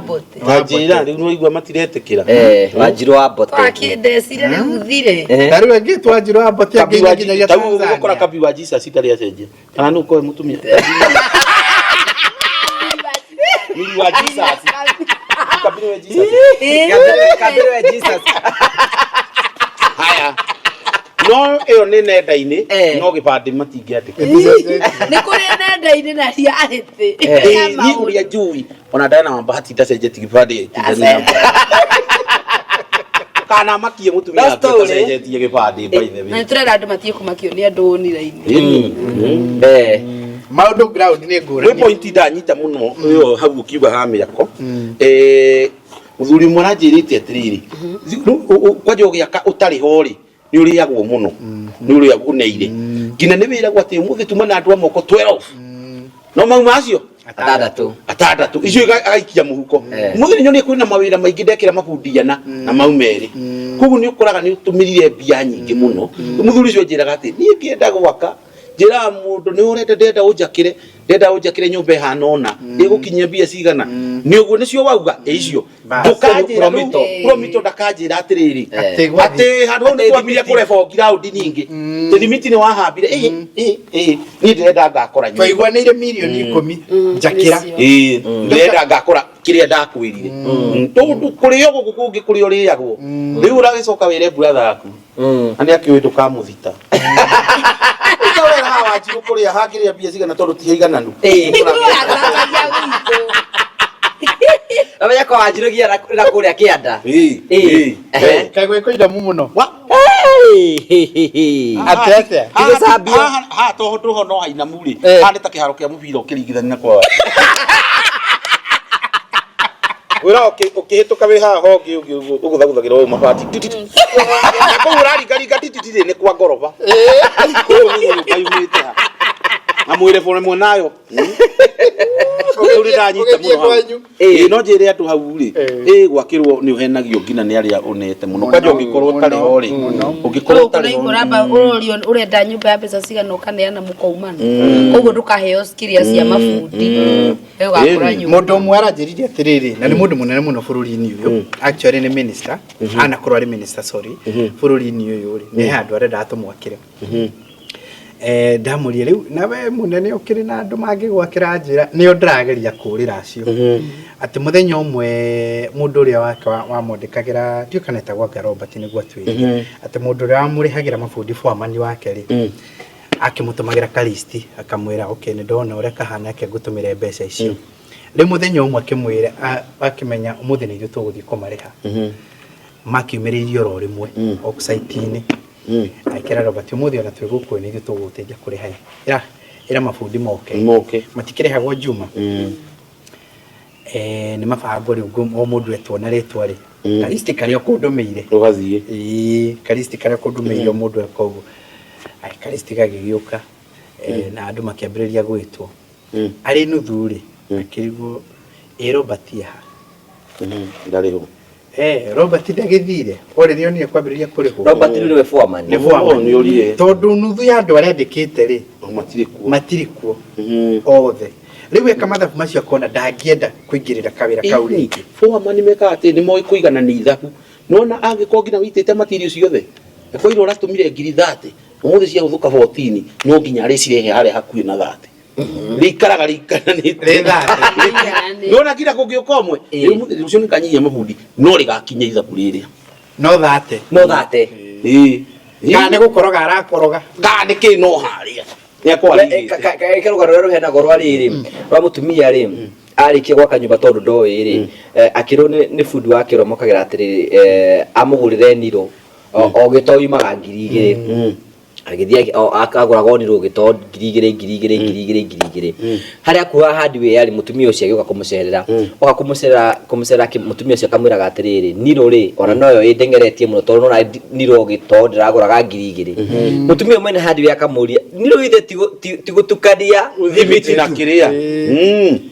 Speaker 2: Bote
Speaker 1: Wanjira riu no igwa matiretekira
Speaker 5: Wanjiru wa Bote
Speaker 2: akindecire riu thire
Speaker 3: taru agi Wanjiru wa Bote agi nginyagia
Speaker 1: Tanzania ukora kabi wa Jesus itari acenjia kana no ko mutumia Mili wa Jesus kabiri wa Jesus
Speaker 5: kabiri wa Jesus
Speaker 1: haya no eyo ni nenda-ini no gibande matingiandika
Speaker 2: ni kuri nenda-ini na ria ahite
Speaker 1: ni uri ajui ona ndana mamba hati ndacenjetie gibande kana makie mutumia ndacenjetie gibande by the way
Speaker 2: na turera andu matie kumakio ni andu onira-ini
Speaker 3: maundu ground ni ngura
Speaker 1: we point ndanyita muno yo hau kiuga ha miako muthuri mwanajirite atiriri kwaje ugiaka utari hori ni uri yagwo muno ni uri yagwo neire ngina ni wira gwati muthi tuma na andu amoko 12 no mau macio atandatu icio agaikia muhuko muthi nyoni kwina mawira maingi ndekira mafundiana na mau meri kugu ni ukoraga ni utumirire mbia nyingi muno muthuri cio njiraga ati ni ngienda gwaka njira mundu ni urete ndenda unjakire nyumba hanona igukinyia mbia cigana ni uguo nicio wauga icio ndukanjira promito ndakanjira atiriri ati handu ni twambiria kureba ground nyingi te limit ni wahambire ni ndenda ngakora nyumba
Speaker 3: twaigwanire milioni 10 njakira
Speaker 1: ndenda ngakora kiria ndakwirire tondu kurio guku kungi kurio riagwo riu uragicoka wire brother yaku ani akiwe ndukamuthita Ikawe na Wanjiru kuria hakiria mbia cigana tondu ti higananu
Speaker 5: Abaya kwa Wanjiru gia na kuria kianda
Speaker 3: kagwe koida muno
Speaker 1: atete ha tohondu ho no haina muri hande ta kiharo kia mubira ukiringithania kwa wira ukihituka wi haha hongi uguthaguthagirwo we mabati na ko uraringaringa tititire ni kwa ngoroba kayumite na mwire fone mwenayo uri ndanyita muno no njire andu hau ri gwakirwo ni uhenagio ngina ni aria unete muno kwaje ungikorwo tari hori ungikorwo tari
Speaker 2: hori urenda nyumba ya pesa cigana ukaneana mukoumana koguo ndukaheo skiria cia mafundi ugakora nyumba
Speaker 3: mundu mwe aranjiririe atiriri na ni mundu munene muno bururi-ini uyu actually ni minister ana kurwa ri minister sorry bururi-ini uyu ri ni handu arenda atumwakire ndamurie riu nawe munene ukiri na andu mangi gwakira njira ni ndrageria kurira acio ati muthenya umwe mundu uria wake wa mondekagira dio kaneta gwa Robert ni gwatwire ati mundu uria amurihagira mafundi foreman wake ri akimutumagira kalisti akamwira okay ni ndona uria kahana yake gutumire mbeca icio ri muthenya umwe akimwira akimenya umuthi ni tuguthii kumariha makiumiririo ro rimwe oxide-ini aikira Robert umuthi ona twigukuwe ni tuguteithia kuri hai ira mafundi moke matikirehagwo Juma Nĩ mabango rĩu o mũndũ etwona rĩtwa rĩ. Karisti karĩa ũkũndũmĩire.
Speaker 1: Ũgathiĩ.
Speaker 3: Karisti karĩa ũkũndũmĩire o mũndũ eka ũguo. Karisti gagĩgĩũka na andũ makĩambĩrĩria gwĩtwo. Arĩ nuthu rĩ, akĩrigwo Robert yaha.
Speaker 1: Ndarĩ ho.
Speaker 3: Robert ndagĩthire. Orĩrio nĩ kwambĩrĩria kũrĩhwo.
Speaker 5: Robert nĩwe foreman.
Speaker 3: Nĩ foreman nĩ ũrĩe. Tondũ nuthu ya andũ arĩa andĩkĩte rĩ, matirĩ kuo. Othe. Rĩu eka mathabu macio akona ndangĩenda kũingĩrĩra kawĩra kau rĩngĩ.
Speaker 1: Foreman mekaga atĩ nĩ moĩ kũiganania ithabu. Nona angĩkorwo nginya wĩitĩte material ciothe. Ekoirwo ũratũmire 30. Ũmũthĩ cia hũthũka 14 no nginya arĩcirehe harĩa hakuhĩ na 30. Rĩikaraga rĩikananĩte. Nona kira kũngĩũka ũmwe. Rĩu nĩ kanyihia mabundi no rĩgakinya ithabu rĩrĩa.
Speaker 5: No 30.
Speaker 3: Kana nĩ gũkoroga arakoroga.
Speaker 1: Kana nĩ kĩ no harĩa.
Speaker 5: Keruga rũrĩa rũheanagwo rwa rĩrĩ rwa mũtumia rĩ arĩkia gwaka nyũmba tondũ ndoĩ rĩ akĩrwo nĩ bundi wa kĩro mokagĩra atĩrĩrĩ amũgũrĩre niro o gĩtoo yumaga 2,000 agĩthia akagũraga onirwo gĩtoo 2,000 harĩa kuwa hardware yarĩ mũtumia ũcio agĩũka kũmũcerera oka kũmũcerera mũtumia ũcio akamwĩraga atĩrĩrĩ niro rĩ ona noyo ĩndengeretie mũno tondũ nona niro gĩtoo ndĩragũraga 2,000 mũtumia mwene hardware akamũria niro ithe tigũtukania thimiti
Speaker 1: na kĩrĩa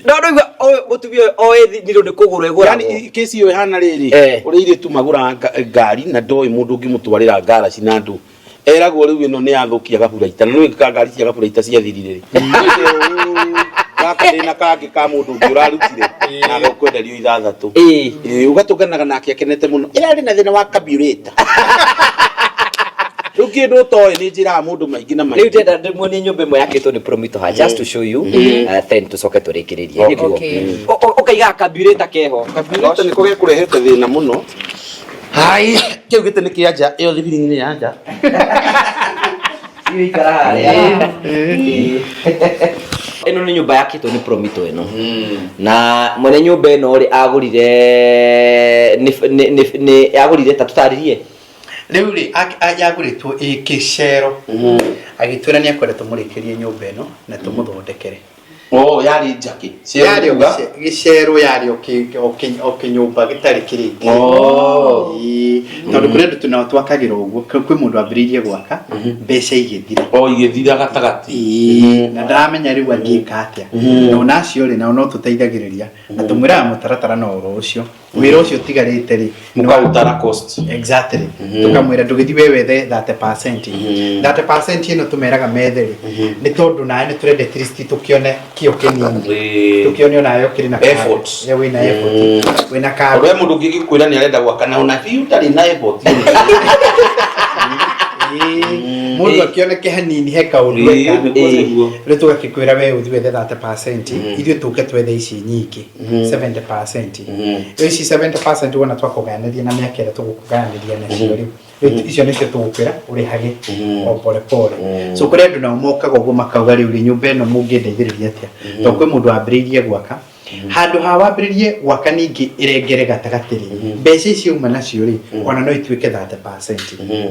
Speaker 5: no ndũigua mũtumia oĩ niro nĩ kũgũrwo ĩgũragwo
Speaker 1: yani kesi ĩyo ĩhana rĩrĩ ũrĩa tu magũra ngari na ndoĩ mũndũ ũngĩmũtwarĩra ngaraci na andũ eragwo rĩu ĩno nĩ yathũkia gaburaita na nĩ wĩka ngari cia gaburaita ciathirire gaka ndĩna kangĩ ka mũndũ ũngĩ ũrarutire na gũkwenderio 6 ũgatũnganaga nake akenete mũno ĩrarĩ na thĩna wa carburetor rĩu kĩndũ ũtoĩ nĩ njĩraga mũndũ maingĩ na maingĩ
Speaker 5: rĩu ndenda ndĩmuonie nyũmba ĩmwe yakĩtwo nĩ Promito ha just to show you then tũcoke tũrĩkĩrĩrie nĩguo ũkaiga carburetor keho
Speaker 1: carburetor nĩko gĩkũrehete thĩna mũno hai kĩu gĩtĩ nĩ kĩanja ĩyo thibirinĩ ya nja
Speaker 5: ikara harĩa ĩno nĩ nyũmba yakĩtwo nĩ Promito ĩno na mwene nyũmba ĩno rĩ agũrire nĩ agũrire ta tũtarĩrie
Speaker 3: rĩu rĩ yagũrĩtwo ĩkĩcero agĩtwĩra nĩ akwenda tũmũrĩkĩrie nyũmba ĩno na tũmũthondekere
Speaker 1: yarĩ njaki
Speaker 3: gĩcero yarĩ o kĩnyũmba gĩtarĩ kĩrĩkĩ tondũ kũrĩ andũ tunao twakagĩra ũguo kwĩ mũndũ ambĩrĩirie gwaka mbeca igĩthira
Speaker 1: gatagatĩ
Speaker 3: na ndaramenya rĩu angĩka atĩa na onacio rĩ nao no tũteithagĩrĩria na tũmwĩraga mũtaratara no oro ũcio wĩra ũcio ũtigarĩte rĩ
Speaker 1: mũkarutara cost
Speaker 3: exactly tũkamwĩra ndũgĩthiĩ we wethe 30% 30% ĩno tũmeraga methe rĩ nĩ tondũ nawe nĩ tũrenda at least tũkĩone kĩo kĩnini tũkĩone onawe ũkĩrĩ na
Speaker 1: effort
Speaker 3: wĩna effort wĩna karu
Speaker 1: we mũndũ ũngĩ gĩkwĩra nĩ arenda gwaka na ona biũ ũtarĩ na effort
Speaker 3: mũndũ akĩoneke hanini he kaũndũ rĩu tũgakĩkwĩra we ũthiĩ wethe 30% ithuĩ tũke twethe ici nyingĩ 70% ici 70% wona twakũgayanĩria na mĩaka ĩrĩa tũgũkũgayanĩria nacio rĩu icio nĩcio tũgũkwĩra ũrĩhage o pole pole so kũrĩ andũ nao mokaga ũguo makauga rĩu nyũmba ĩno mũngĩndeithĩrĩria atĩa tondũ kwĩ mũndũ wambĩrĩirie gwaka handũ ha wambĩrĩrie gwaka ningĩ ĩrengere gatagatĩ rĩ mbeca icio uma nacio rĩ ona no ituĩke 30%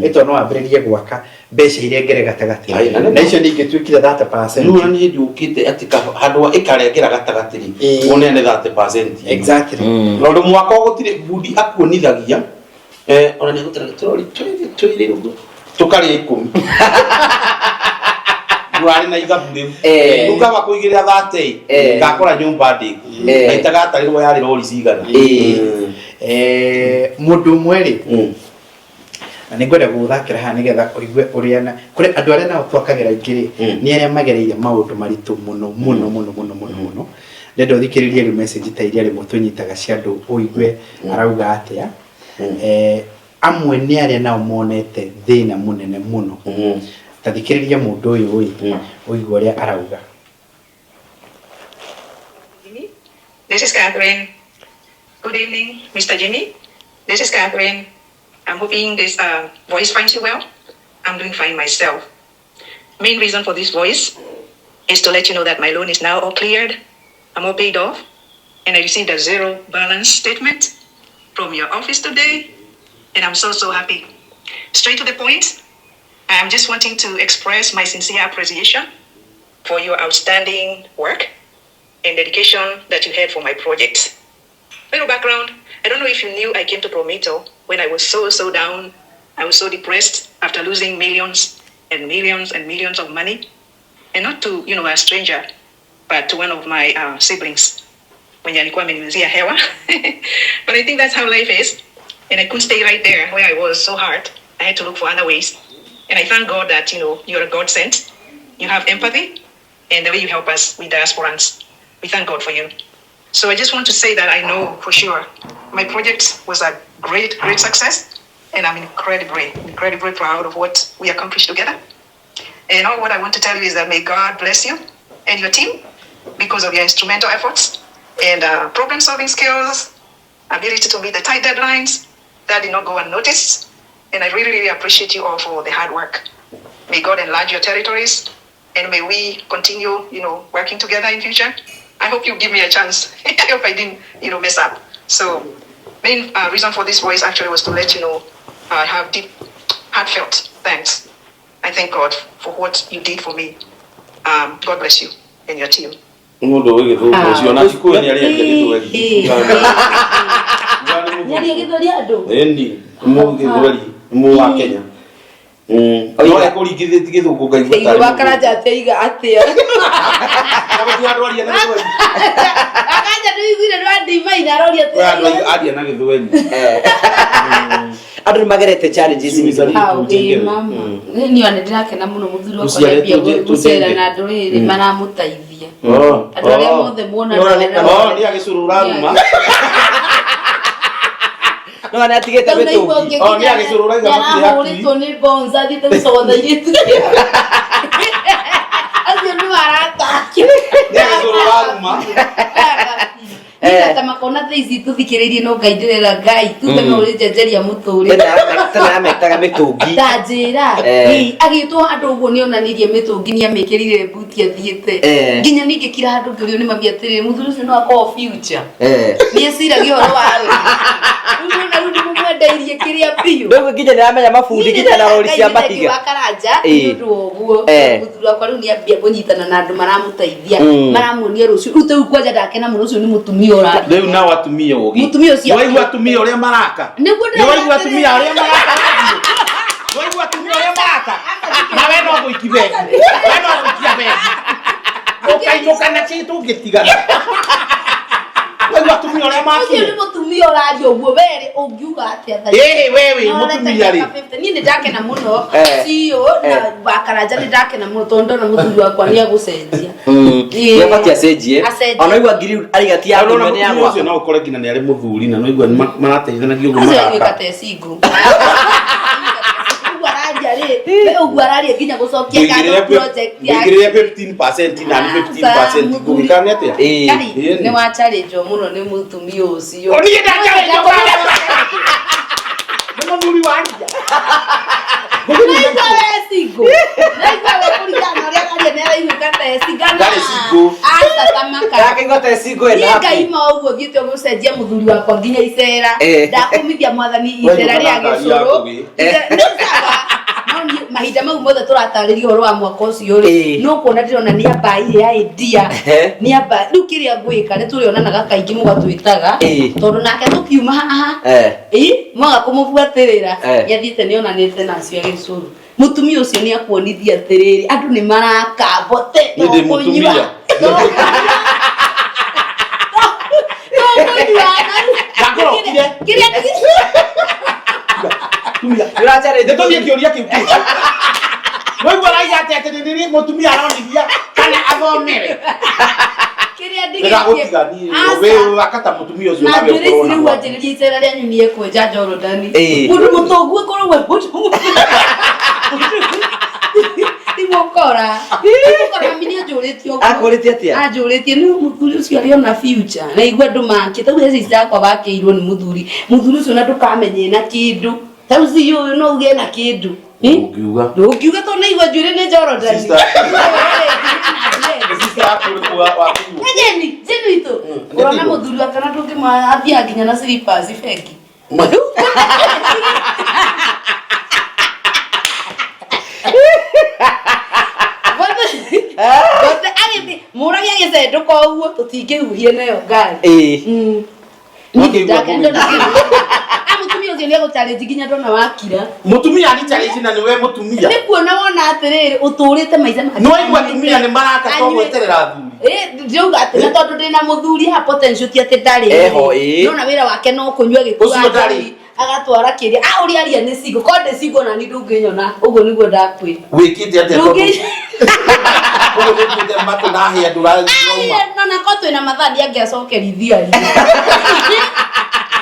Speaker 3: nĩ tondũ no wambĩrĩrie gwaka mbeca irengere gatagatĩ na icio ningĩ tuĩkire 30%
Speaker 1: rĩu niĩ ndiũkĩte atĩ handũ ĩkarengera gatagatĩ rĩ wone nĩ 30%
Speaker 3: exactly
Speaker 1: tondũ mwaka gũtirĩ bundi akuonithagia ona nĩ gũtara twĩrĩ ũguo tũkarĩa 10 urari na ithabu rĩu ukaba kũigĩrĩra 30 ngakora nyũmba ndĩku na itagatarĩrwo yarĩ rori cigana
Speaker 3: mũndũ ũmwe rĩ na nĩ ngwenda gũthakĩra haha nĩgetha ũigue ũrĩa na kũrĩ andũ arĩa nao twakagĩra ingĩ rĩ nĩ arĩa magereire maũndũ maritũ mũno ndenda ũthikĩrĩrie rĩu message ta iria rĩmwe tũnyitaga cia andũ ũigue arauga atĩa amwe nĩ arĩa nao monete thĩna mũnene mũno tathikĩrĩria mũndũ ũyũ ũigue ũrĩa arauga.
Speaker 4: This is Catherine. Good evening, Mr. Jimmy. This is Catherine. I'm hoping this voice finds you well. I'm doing fine myself. Main reason for this voice is to let you know that my loan is now all cleared. I'm all paid off. And I received a zero balance statement from your office today. And I'm so happy. Straight to the point, I'm just wanting to express my sincere appreciation for your outstanding work and dedication that you had for my project. Little background. I don't know if you knew I came to Prometo when I was so down. I was so depressed after losing millions and millions and millions of money. And not to, a stranger, but to one of my siblings. When alikuwa ameniuzia hewa. But I think that's how life is. And I couldn't stay right there where I was so hard. I had to look for other ways. And I thank God that, you're a God sent. You have empathy. And the way you help us with diasporans. We thank God for you. So I just want to say that I know for sure my project was a great success. And I'm incredibly proud of what we accomplished together. And all what I want to tell you is that may God bless you and your team because of your instrumental efforts and problem-solving skills, ability to meet the tight deadlines that did not go unnoticed. And I really appreciate you all for the hard work. May God enlarge your territories, and may we continue, working together in future. I hope you give me a chance. I hope I didn't, mess up. So, main reason for this voice actually was to let you know I have deep, heartfelt thanks. I thank God for what you did for me. God bless you and your team.
Speaker 1: Mundu wege tu usiona chukua ni aliye Endi mugithwari mu wa Kenya. Oya kurigithiti githuku ngaigua
Speaker 2: tari. Wakaraja ateiga atia.
Speaker 1: Akatia ndwaria na githwari.
Speaker 2: Akaja tuigire rwandi mai na roria
Speaker 1: ateiga. Adia na githwari.
Speaker 5: Andu magerete challenges
Speaker 2: ni mama. Ni wanendake na muno muthuri wa kwambia gucera na nduriri maramutaithia. Andu aria mothe muona
Speaker 1: ni agicurura ruma.
Speaker 5: No na atigete betungi.
Speaker 1: Ni agicurura iga matire
Speaker 2: haki. Ni toni bonza dite nsonda yitu. Azio ni marata.
Speaker 1: Ni agicurura ruma.
Speaker 2: Kama kona thaici tuthikiririe no ngaidirira ngai tuge no rijenjeria muturi
Speaker 5: tena metaga mitungi
Speaker 2: tanjira agitwo andu uguo ni onanirie mitungi ni amikirire buti athiete nginya ningi kira andu ngirio ni mabiatirire muthuri ucio no akoo future ni esiragia horo wa ru na ru mumwendeirie kiria piu
Speaker 5: ndugu nginya niramenya mafundi nginya na rori cia mahiga
Speaker 2: wakaraja ndu uguo muthuri akwa ru ni ambia kunyitana na andu maramutaithia maramuonia rucio ru teu kwanja ndakena muno ucio ni mutumia
Speaker 1: Leo na watumia ogi.
Speaker 2: Mutumia ucio.
Speaker 1: Wewe watumia uria maraka. Wewe watumia uria maraka. Wewe watumia uria maraka. Na wewe no guikibegi. Wewe no guikibegi. Ukainuka na chitu gitigana. Wewe watumia uria maraka.
Speaker 2: Ucio ni mutumia uradio uguo were ungiuga atia thai.
Speaker 1: Wewe mutumia ri.
Speaker 2: Ni ndake na muno. Cio na bakaraja ni ndake na muno tondo na muthuri wakwa ni agucenjia.
Speaker 5: Ye patia cenjie. Ona igwa ngiri arigatia andu mene yagwa.
Speaker 1: Ucio no ukore ngina ni ari muthuri na no igwa marateithanagia uguo
Speaker 2: maraka. Ucio ni katesingu. Ugwararie nginya gucokia kando project
Speaker 1: yake. Ngire 15% na 15% gukane atia.
Speaker 2: Ni wa challenge muno ni mutumia ucio.
Speaker 1: Oni ndachallenge. Muno muri waria.
Speaker 2: Single. Naigua kurigana ria karia nera ihuka tesigana.
Speaker 1: Ngare single.
Speaker 2: Asa tamaka.
Speaker 5: Yake ngote single ena.
Speaker 2: Ngai uguo thiete gucenjia muthuri wakwa nginya icera. Ndakumithia mwathani icera ria gicuru. Mahinda mau mothe turataririo horo wa mwaka ucio ri no kuona ndirona ni amba ile ya idea ni amba riu kiria ngwika ni turionanaga kaingi mugatwitaga tondu nake tukiuma haha mwaga kumubuatirira yathiite ni onanite nacio gicuru mutumia ucio ni akuonithia atiriri andu ni maraka bote
Speaker 1: ni mutumia
Speaker 5: Urachare
Speaker 1: ndio kioria kiu. Wewe wala ate ndio mutumia aronithia kana athomere.
Speaker 2: Kiria ndigiye.
Speaker 1: Wewe wakata mutumia ucio nawe ukorona.
Speaker 2: Ndio wajiririe icera ria nyunie kwenja Jordan. Mundu mutongu ikorwo we mundu. Imokora. Imokora mini ajuritio.
Speaker 5: Akuritie atia.
Speaker 2: Ajuritio ni muthuri ucio ari ona future. Na igwe ndumanki tagu hezi ciakwa bakeirwo ni muthuri. Muthuri ucio na ndukamenye na kindu. Tauzi yo no uge na kindu. Ukiuga to na igwa jure ne Jordan.
Speaker 1: Sister akuru wa kindu.
Speaker 2: Jeni ito. Urona muthuri akana ndungima athia nginya na slippers feki. Bote agiti muragia gicendo kwa uguo tutingihuhie nayo ngari. Mutumia ucio ndio challenge ginya ndona wakira.
Speaker 1: Mutumia ni challenge na niwe mutumia.
Speaker 2: Ni kuona wona atiriri uturite maica make.
Speaker 1: No igwa mutumia ni maraka to gweterera thuri.
Speaker 2: Ndiuga ati na tondu ndina muthuri ha potential ti ati ndari. Nona wira wake no kunywa gikuwa. Agatwara kiria uri aria ni sigo konde sigo na ni ndunginyona ugo niguo ndakwira.
Speaker 1: Wikite ati to. Ugo nikuite mbato na hia ndura.
Speaker 2: Nona ko twina mathadi angiacokerithia.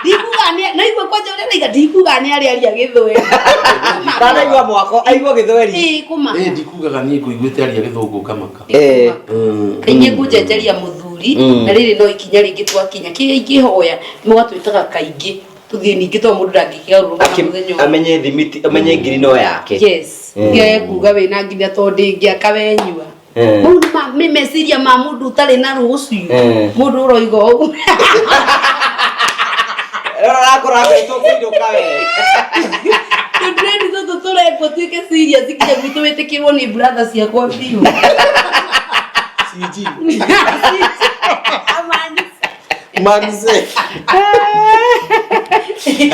Speaker 2: Dikuga na igwe kwaje uri niga dikuga ni aria githwe.
Speaker 5: Kana igwa mwako aigwa githweri.
Speaker 2: Kuma.
Speaker 1: Dikuga ni kuiguite aria githungu kamaka.
Speaker 2: Kenye kujejeria muthuri na riri no ikinya ringi twakinya kiria ingihoya mugatwitaga kaingi tuthie ningi to mundu ndangikiarura muthenyo
Speaker 5: amenye thimiti amenye ngiri no yake.
Speaker 2: Yes ngie kuga wina nginya to ndingia kawenyua mundu ma mesiria ma mundu utari na rucio mundu uroiga ugu
Speaker 5: rakora ito kindo kawe
Speaker 2: Tudrendi to tore potike serious ikija vitu wetekirwo ni brothers ya kwa biu
Speaker 1: CG Manze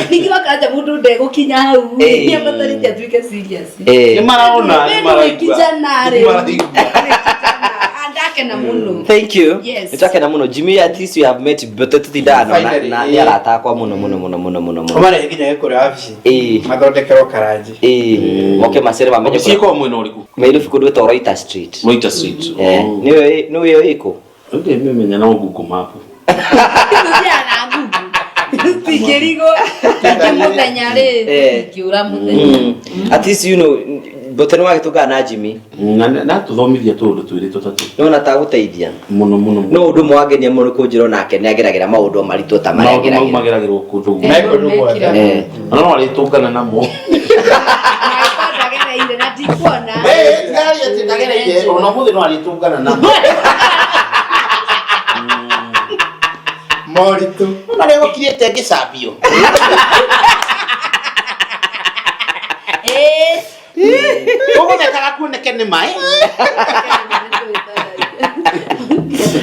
Speaker 2: nikiwa kaja mundu ndego kinya hau ni abatarite atuike serious
Speaker 1: ni maraona ni
Speaker 2: andake na muno.
Speaker 5: Thank you. Nitake na muno Jimmy, at least you have met but tutidana na ni arata kwa muno.
Speaker 3: Omara higinya ekore office mathondekero karaji
Speaker 5: moke masere bamenye
Speaker 1: ko mwino uriku
Speaker 5: meiru fikundu to Roita Street niyo iko
Speaker 1: ndio mimi na Google map
Speaker 2: Tikerigo muthenya ri kiura muthenya
Speaker 5: at least you know boteno wake tukana Jimmy
Speaker 1: na tuthomithia tundu twiri tutatu
Speaker 5: no na taguteithia
Speaker 1: muno
Speaker 5: no undu mwagenia muno kunjiro nake ni ageragira maundu maritu ta marĩa
Speaker 1: mageragirwo kundu no ari tungana namo
Speaker 2: ndagereire na tikona
Speaker 1: ngari ati ndagereire ona muthe no ari tungana namo
Speaker 3: moritu
Speaker 1: nare gukirite ngicambio Ugonekaga kuoneke ni mai.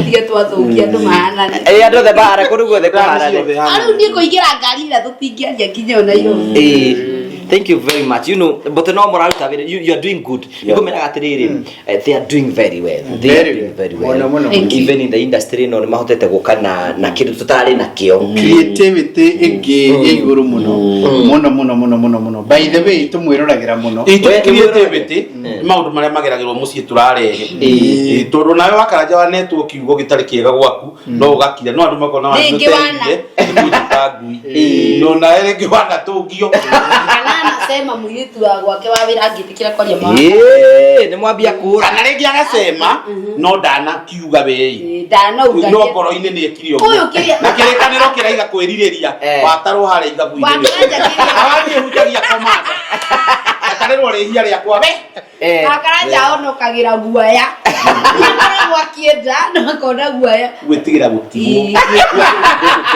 Speaker 2: Tiga twathukia andu mahana.
Speaker 5: Andu the bara kuru guothe kuhana.
Speaker 2: Aru ndi kuingira ngari ira tutingiaria nginya ona iyo.
Speaker 5: Thank you very much. You know, but no moral you are doing good. You come atiriri they are doing very well. They are doing very well. Even in the industry no mahotete gukana na kindu tutari na kio.
Speaker 3: Creativity ingi iguru muno. By the way tumwiruragira muno.
Speaker 1: Creativity maundu maria mageragirwo mucii turarehe. Tondu nawe wakaraja wa network kiugo gitari kiega gwaku no ugakira no andu makona wa tuteithie ngui no na ere ngiwana tungio
Speaker 2: anasema mwitu wake wa wira angitikira kwaria ma
Speaker 5: ni mwambia kura
Speaker 1: kana ringi agasema no ndana kiuga wei
Speaker 2: ndana uga
Speaker 1: no ngoro-ini ni ekirio na kirekaniro kiraiga kwiririria watarwo hare igabu-ini awani hujagia komanda atarerwo rihia ria kwa we
Speaker 2: akaraja onokagira guaya akara gwakienda no akona guaya
Speaker 1: gwitigira gutigwo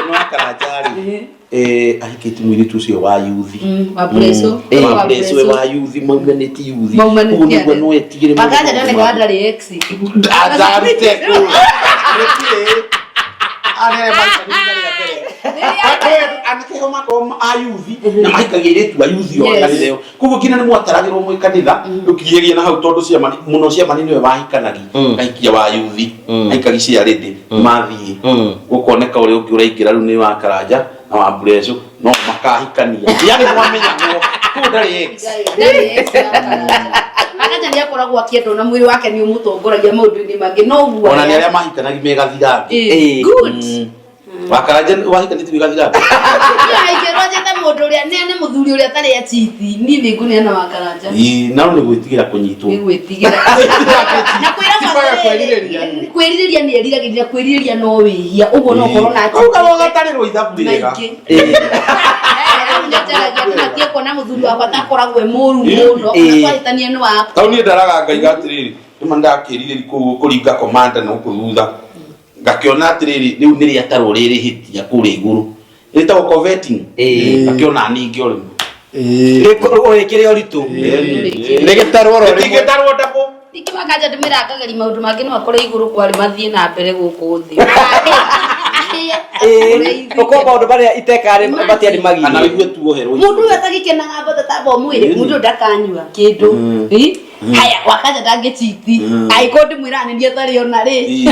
Speaker 1: no akarajari ahikiti mwiritu ucio wa yuthi
Speaker 2: wapreso
Speaker 1: wa yuthi maumaneti yuthi
Speaker 2: uguo
Speaker 1: no etigire
Speaker 2: magaja ndane kwa ndari ex
Speaker 1: azarute ku anere anakehoma koma ayuthi na maikagira tu ayuthi o kanitheo kugo kina ni mwataragirwo mwe kanitha ukigeria na hau tondu cia muno cia manini we wahikanagi aikia wa ayuthi aikagi cia rede mathie gukoneka uri ungi uraingira ru ni wa karanja na wa Breso no makahikania yani mwamenyagwo ku ndari ex
Speaker 2: akaja ndia koragwo akienda na mwiri wake ni umutongoragia maundu-ini mangi no guo
Speaker 1: ona ni aria mahikanagi megathira
Speaker 2: good
Speaker 1: wakaraja wahikaniti megathira
Speaker 2: aigeroje ta mundu uria nene muthuri uria tari ya chiti ni ningu ni ana wakaraja
Speaker 1: na ni gwitigira kunyitwo
Speaker 2: ni gwitigira na kwiririria ni eriragiria kwiririria no wihia uguo no korwo na
Speaker 1: uga gatarirwo ithabu riega
Speaker 2: natie kona muthuri wakwa takoragwo muru muno twahitania ni wako
Speaker 1: tau ni ndaraga ngaiga atiriri nimandakirire kuringa komanda no kuthutha ngakiona atiriri riu ni ria tarwo riri hitia kuri iguru ritagwo coveting ngakiona ningi ori
Speaker 5: oye kire oritu
Speaker 3: negetarwo ro
Speaker 1: negetarwo ndapo
Speaker 2: ikimakaja ndimira akageri maundu mangi no akore iguru kwari mathie na mbere guku thi
Speaker 5: Oko maundu maria itekare batiari magi.
Speaker 1: Ana wigue tuoherwo.
Speaker 2: Mundu atagikenaga mbata tabo mwire mundu ndakanyua kindu. Haya wakaja ndangechiti. Aiko ndimwira ni ndie tari ona ri.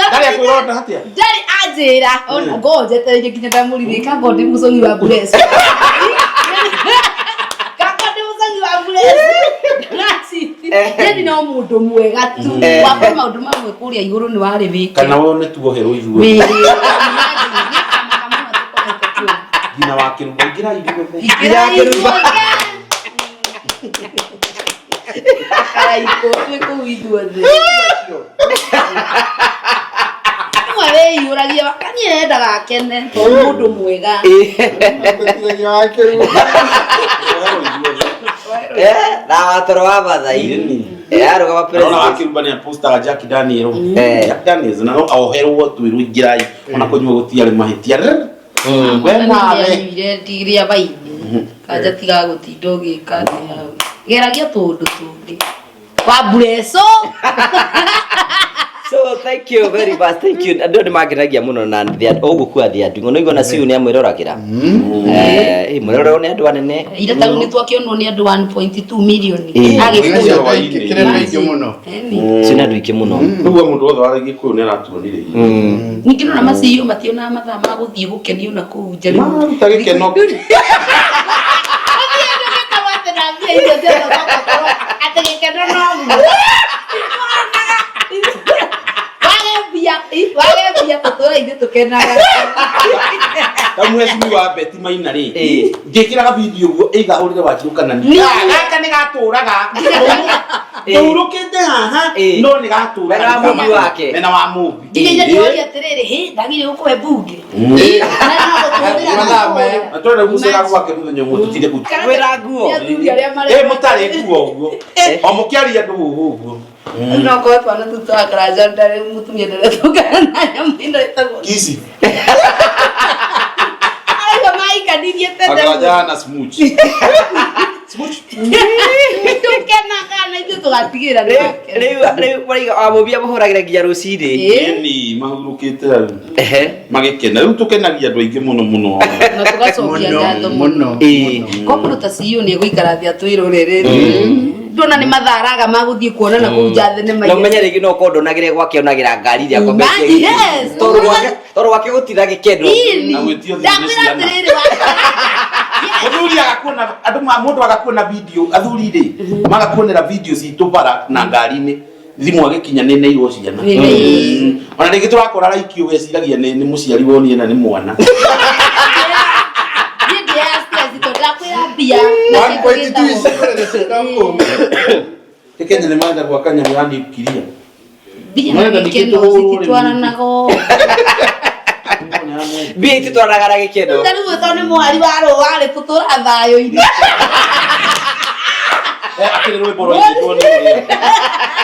Speaker 1: Ndari akwirona hatia.
Speaker 2: Ndari ajira ona ngoje tari kinya ndamurithika ngondi mucongi wa bless. Kakode mucongi wa bless. Ndari no mundu mwega tu. Wa maundu mamwe kuria iguru ni wari wiki.
Speaker 1: Kana wone tuoherwo ithuĩ. Ngina wa Kĩrumba ngira ithuĩ.
Speaker 5: Ngira Kĩrumba.
Speaker 2: Akaiko twiko ithuĩ. Mware yuragia wakanye ndaga kene mundu mwega.
Speaker 5: Na toro wa bathai. Aruga wa
Speaker 1: president. Ona Kĩrumba ni posta Jack Daniel. Jack Daniel na ahoherwo twiru ngirai ona kunywa gutiare mahitia.
Speaker 2: Wenawe ndiria bai. Kaja tiga gutindo gikati hau. Geragia tundu tungi. Wa bureso.
Speaker 5: So thank you very much. Thank you. Ando ni magiragia muno na thia ogukua thia ndungo no igona siu ni amwiroragira. Mwirorero ni andu anene.
Speaker 2: Ira tagu ni twakionwo ni andu 1.2 million.
Speaker 3: Agikuyo kirende muno.
Speaker 5: Sina nduike muno.
Speaker 1: Ndugo mundu wothe wa Gikuyu ni aratuonire.
Speaker 2: Nikino na maciyo mationa mathaa ma guthie gukenio na ku njeri.
Speaker 1: Maruta gikeno. Kamwezi wa beti maina ri ngikiraga video guo iga hurire wajiru kana ni gaka ni gaturaga ndurukite haha no ni gaturaga
Speaker 5: mena mubi wake
Speaker 1: mena wa mubi
Speaker 2: ndiye ndio atiriri he ndagire guko bunge
Speaker 1: atore gusera gwake muthenyo mututire
Speaker 5: kuwira nguo
Speaker 1: mutare nguo uguo o mukiaria ndu uguo
Speaker 2: no ko twana tutwakara jandare mutumia ndare tukana na mbindo itago
Speaker 1: kisi
Speaker 2: kadirie tete
Speaker 1: agajana smooch smooch
Speaker 2: tukena kana itu tugatigira
Speaker 5: riu wariga abobia bohoragira nginya ruciri
Speaker 1: ni mahurukite magikena riu tukenagia andu aingi muno muno
Speaker 2: na tugacokia ngatho muno ko kuruta siyo ni guikara thia twirorere ndona ni matharaga maguthie kuona na kuja thene mai
Speaker 5: no menya rigi no kondo nagire gwake onagira ngari ria kwa meci toro wake gutira gikendo
Speaker 1: na gwitio thini Muthuri agakuona andu mundu agakuona video athuri ri magakuonera video citu bara na ngari-ini thimu agikinya ni neirwo ciana ona ringi turakora laikio weciragia ni muciari woni na ni mwana Kenya ni manda kwa kanya yani kiria
Speaker 2: bia nikitwana nago
Speaker 5: bia titwaragara gikendo
Speaker 2: tari gwe ni mwari waro wale tutura thayo ini
Speaker 1: akire rwe boro itone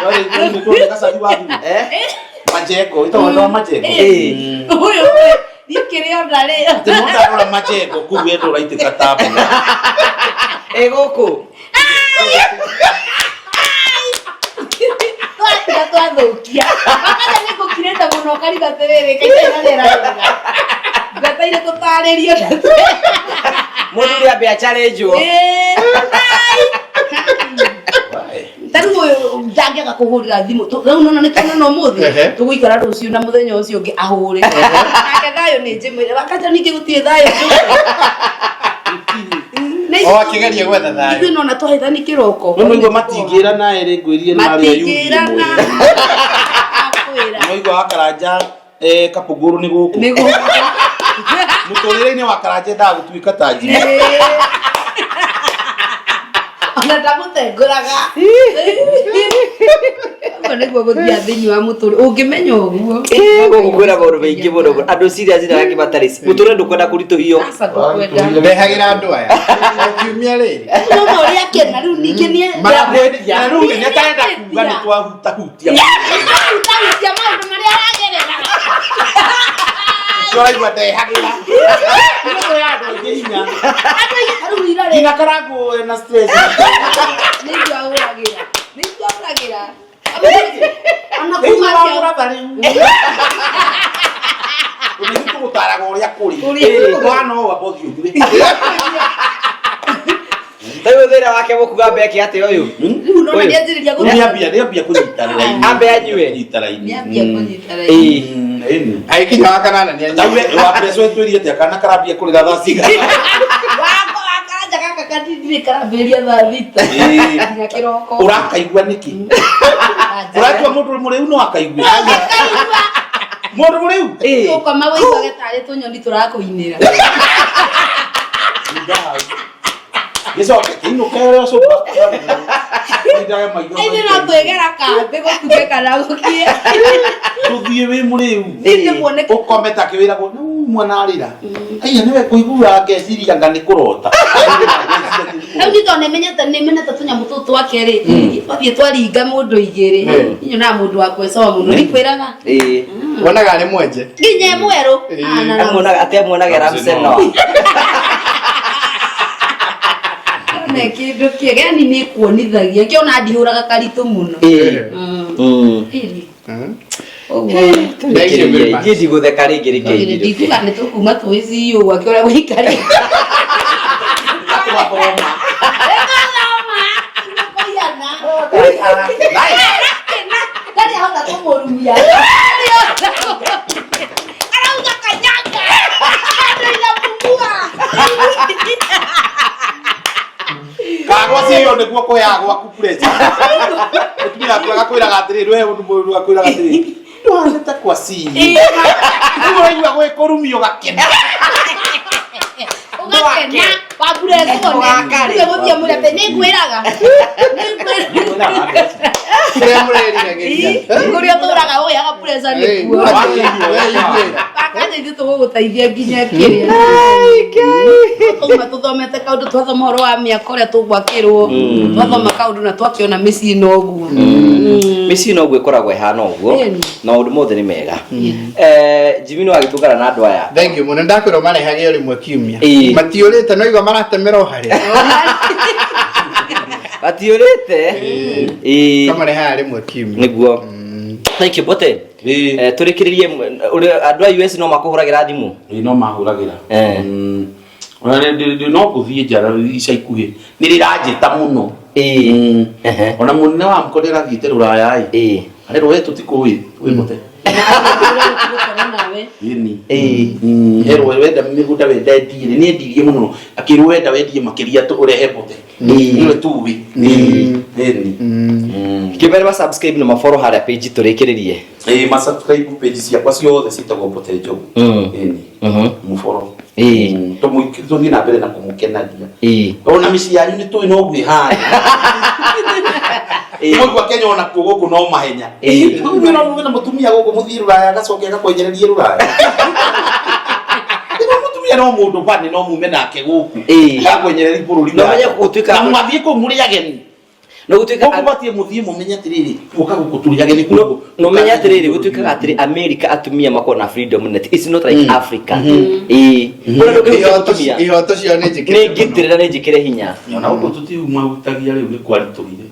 Speaker 1: wale itone kasa diwadi majeko ito majeko
Speaker 2: huyo dikire onda le
Speaker 1: tumuta ora majeko kuweto raite katabu
Speaker 5: egoko
Speaker 2: twathũkia akaja nĩ gũkirĩte mũno kariga terere kaita rĩera gataire tũtarĩrio
Speaker 5: mũndũ nĩ ambia challenge
Speaker 2: taru ndangiaga kũhũrĩra thimũ rĩu nona nĩ tũnona ũmũthĩ tũgũikara rũciũ na mũthenya ũcio ũngĩ ahũre nake thayũ nĩ njĩmwĩre wakaja ningĩ gũtirĩ thayũ
Speaker 3: o akigeria gwetha thayũ
Speaker 2: ithuĩ nona twahĩthani kĩroko
Speaker 1: no nĩguo matingĩrana ĩrĩ ngwĩrie nĩ marĩa
Speaker 2: matingĩrana
Speaker 1: no igua wakaranja kapũngũrũ nĩ gũkũ mũtũrĩre-inĩ wa karanja ndagũtuĩka ta njiri
Speaker 2: ona ndamũtengũraga ũguo nĩguo gũthiĩ thĩinĩ wa mũtũrĩre ũngĩmenya ũguo
Speaker 5: gũkwĩra maũndũ maingĩ mũno andũ serious na angĩ matarĩ mũtũrĩre ndũkwenda kũritũhio
Speaker 3: ndehagĩra andũ aya kiumia rĩrĩ
Speaker 2: no ũrĩa kena rĩu ningĩ nĩ
Speaker 1: rĩu nĩ atarenda kuga nĩ twahutahutia
Speaker 2: maũndũ marĩa aragerera
Speaker 1: tũraigua ndehagĩra nĩ andũ aingĩ hinya nginya karangũ na stress
Speaker 2: nĩguo ahũragĩra ona kuma
Speaker 1: Unaitu gutaraga uria kuri. Mwana o abothi uthire.
Speaker 5: Tayo thira wake gukuga mbeki ate uyu.
Speaker 2: Unaona ndianjiriria
Speaker 1: Niambia kunyita raini.
Speaker 5: Ambe anyue.
Speaker 1: Kunyita raini.
Speaker 2: Niambia kunyita raini.
Speaker 3: Aikinya wakanana ni
Speaker 1: Tawe wa preso twerie te kana karabia kurira thasiga.
Speaker 2: Wako akanja kaka kadidire karaberia tha thita. Nginya kiroko.
Speaker 1: Urakaigua niki? Uratua mundu muriu no akaigua. Mundu muriu?
Speaker 2: Uko mawaigua getari tunyoni turakuinira.
Speaker 1: Yeso kinu kero so.
Speaker 2: Ine na twegera kambe gutuke kana gukie.
Speaker 1: Tuthie we muriu.
Speaker 2: Ine muone
Speaker 1: ukometa kiwira go mwana arira. Aya niwe kuigua ngeciria ngani kurota.
Speaker 2: Au ndito nemenyete nemenete tunyamu tutu twakeri. Bathie twaringa mundu igiri. Inyo na mundu wakwe sawa muno nikwiraga.
Speaker 3: Wonaga ari mwenje.
Speaker 2: Nginye mweru.
Speaker 5: Amuona atemuonaga Ramseno.
Speaker 2: Ne kindu kiegani ni kuonithagia kiona ndihuraga karitu muno. Ili.
Speaker 5: Gidi gutheka ringi ringi.
Speaker 2: Ndikuga ni tukuma twici yu gwakiora gwikari. Ndani hata kumurumia. Arauga kanyanga. Ndio inapungua.
Speaker 1: Kagwa siyo niguo koyagwa ku pressure. Ukira kwira gatiri we undu mundu akwira gatiri. Ndwandete kwa si. Unaigua gwe kurumio gakena.
Speaker 2: Ugakena babure zone. Ndio muthia murete ni kwiraga.
Speaker 3: Kire mureri ngeria.
Speaker 2: Kurio turaga oya ga pressure ni kuo. Akaje ndito guguteithia nginya kiria. Tuma tuthomete kaundu twathoma horo wa miaka uria tugwakirwo. Twathoma kaundu na twakiona micii no guo.
Speaker 5: Micii no guo ikoragwo ihana uguo. Na undu mothe ni mega. Jimmy no agitungana na andu aya.
Speaker 3: Thank you muno ndakwira marehage rimwe kiumia. Matiurite no igwa maratemera hari.
Speaker 5: Matiurite?
Speaker 3: Kama reha rimwe kiumia.
Speaker 5: Niguo. Thank you bote. Turikiririe andu a US no makuhuragira thimu.
Speaker 1: No mahuragira. No kuthie njara ica ikuhi niriranjita muno. Ona munene wa mkorera thiite ruraya ari rwe tutikui wi bote. Herwe wenda migunda wenda ndire ni ndirie muno akiru wenda wendie makiria tu urehe bote niwe tuwi
Speaker 5: kibere ba subscribe na follow haria page turikiririe
Speaker 1: ma subscribe page ciakwa ciothe citagwo bote job mu follow to muikizo ni na mbere na kumukenagia ona misi yanyu ni tu no gwihana Mungu Kenya ona kuo guku no mahenya. Ndio na mutumia guku muthiru raya gacoke gakwenyererie ruraya. Ndio mutumia no mundu bani no mume nake guku. Gakwenyererie bururi.
Speaker 5: No menya gutuika.
Speaker 1: Na mwathie ko muri ageni.
Speaker 5: No gutuika
Speaker 1: batie muthie mumenya tiriri. Uka guku turi ageni kuo.
Speaker 5: No menya tiriri gutuika atiri America atumia makona freedom net. It's not like Africa.
Speaker 3: Ihoto cio ni njikire.
Speaker 5: Ni ngitirira ni njikire hinya.
Speaker 1: Na uko tuti umagutagia riu ni kwariturire.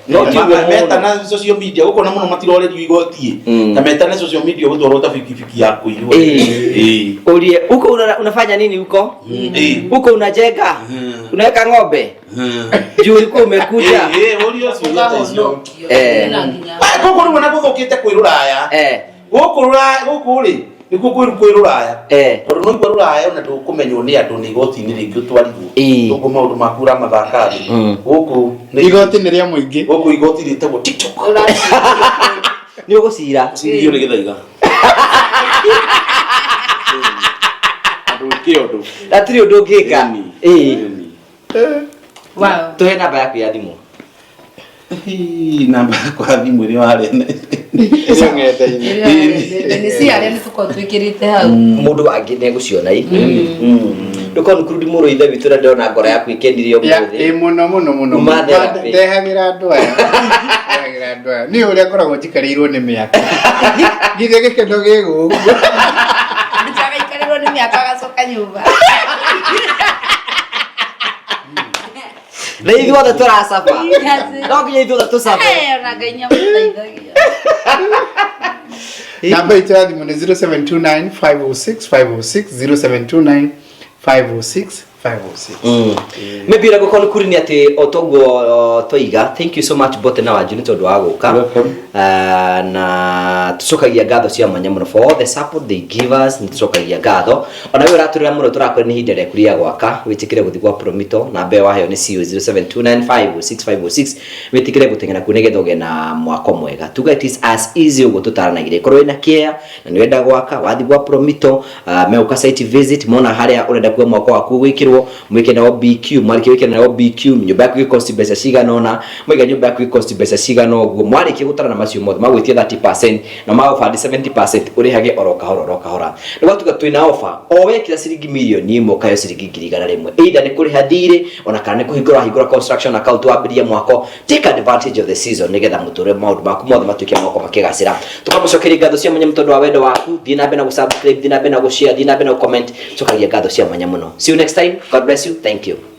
Speaker 5: No
Speaker 1: meta na social media uko na muno matirorerio igotie. Na meta na social media utorota fikifiki yako hiyo.
Speaker 5: Ulie uko unafanya nini huko? Uko unajenga? Unaweka ng'ombe? Juu uko umekuja.
Speaker 1: Ulio sio.
Speaker 2: Koko
Speaker 1: ni wana guthukite kwiruraya. Guku ri nikuo kwiruraya. Tondu no kwiruraya ona ndukumenywo ni andu ni igoti ni ringi utwaritwo. Guku maundu makura mathakari. Guku
Speaker 3: ni igoti ni ria muingi.
Speaker 1: Guku igoti ritagwo TikTok.
Speaker 5: Ni ugucira.
Speaker 1: Cirio ni githaiga. Andu kiondo.
Speaker 5: Datiri undu ngika.
Speaker 2: Wow.
Speaker 5: Tuhe namba yaku ya thimu.
Speaker 1: Namba kwa thimu ni warene.
Speaker 3: Iyo ngete-ini.
Speaker 2: Ni si aria ni tuko twikirite hau.
Speaker 5: Mundu wangi ne guciona ndukonu kurudi muro ithe bitu na ndona ngoro yaku ikendirio muthi.
Speaker 3: Muno ndehagira andu aya. Ndehagira andu aya. Ni uria koragwo njikarirwo ni miaka. Githe gikeno giguo.
Speaker 2: Njaga ikarirwo ni miaka gacoka nyumba.
Speaker 5: na ithuothe turacaba no nginya ithuothe tucabe
Speaker 2: ona ngainya mutaithagia
Speaker 3: namba itu ya thimũ nĩ 0729 506 506 0729 506 506
Speaker 5: maybe ira gukoni kuri ni ati otoguo toiga. Thank you so much bote na wajuni tondu wa guka na tucokagia ngatho cia mwanya muno for all the support they give us. Ni tucokagia ngatho ona we uraturira muno turakore ni hinde rekuria gwaka witikire guthi gwa Promito na mbe wayo ni 07295656 witikire gutengena kunegethoge na mwako mwega tuga it is as easy ugo tutaranagire korwo ina care na ni wenda gwaka wathi gwa Promito meuka site visit mona haria urenda kwa mwako waku gwikirwo mwike na BQ mwariki wike na BQ nyumba yaku ikosti pesa cigana ona mwiga nyumba yaku ikosti pesa cigana uguo mwariki gutarana macio mothe magwitie 30% na maofa 70% urihage oroka hora niguo tuga twina offer o wekira ciringi milioni imwe kayo ciringi 100 either ni kuriha thiri ona kana ni kuhingura construction account wambiria mwako. Take advantage of the season nigetha muture maundu maku mothe matuike mwako makigacira. Tukamucokeria ngatho cia mwanya mutondo wa wendo waku thina bena gusubscribe thina bena gushare thina bena comment cokagia ngatho cia mwanya muno. See you next time. God bless you. Thank you.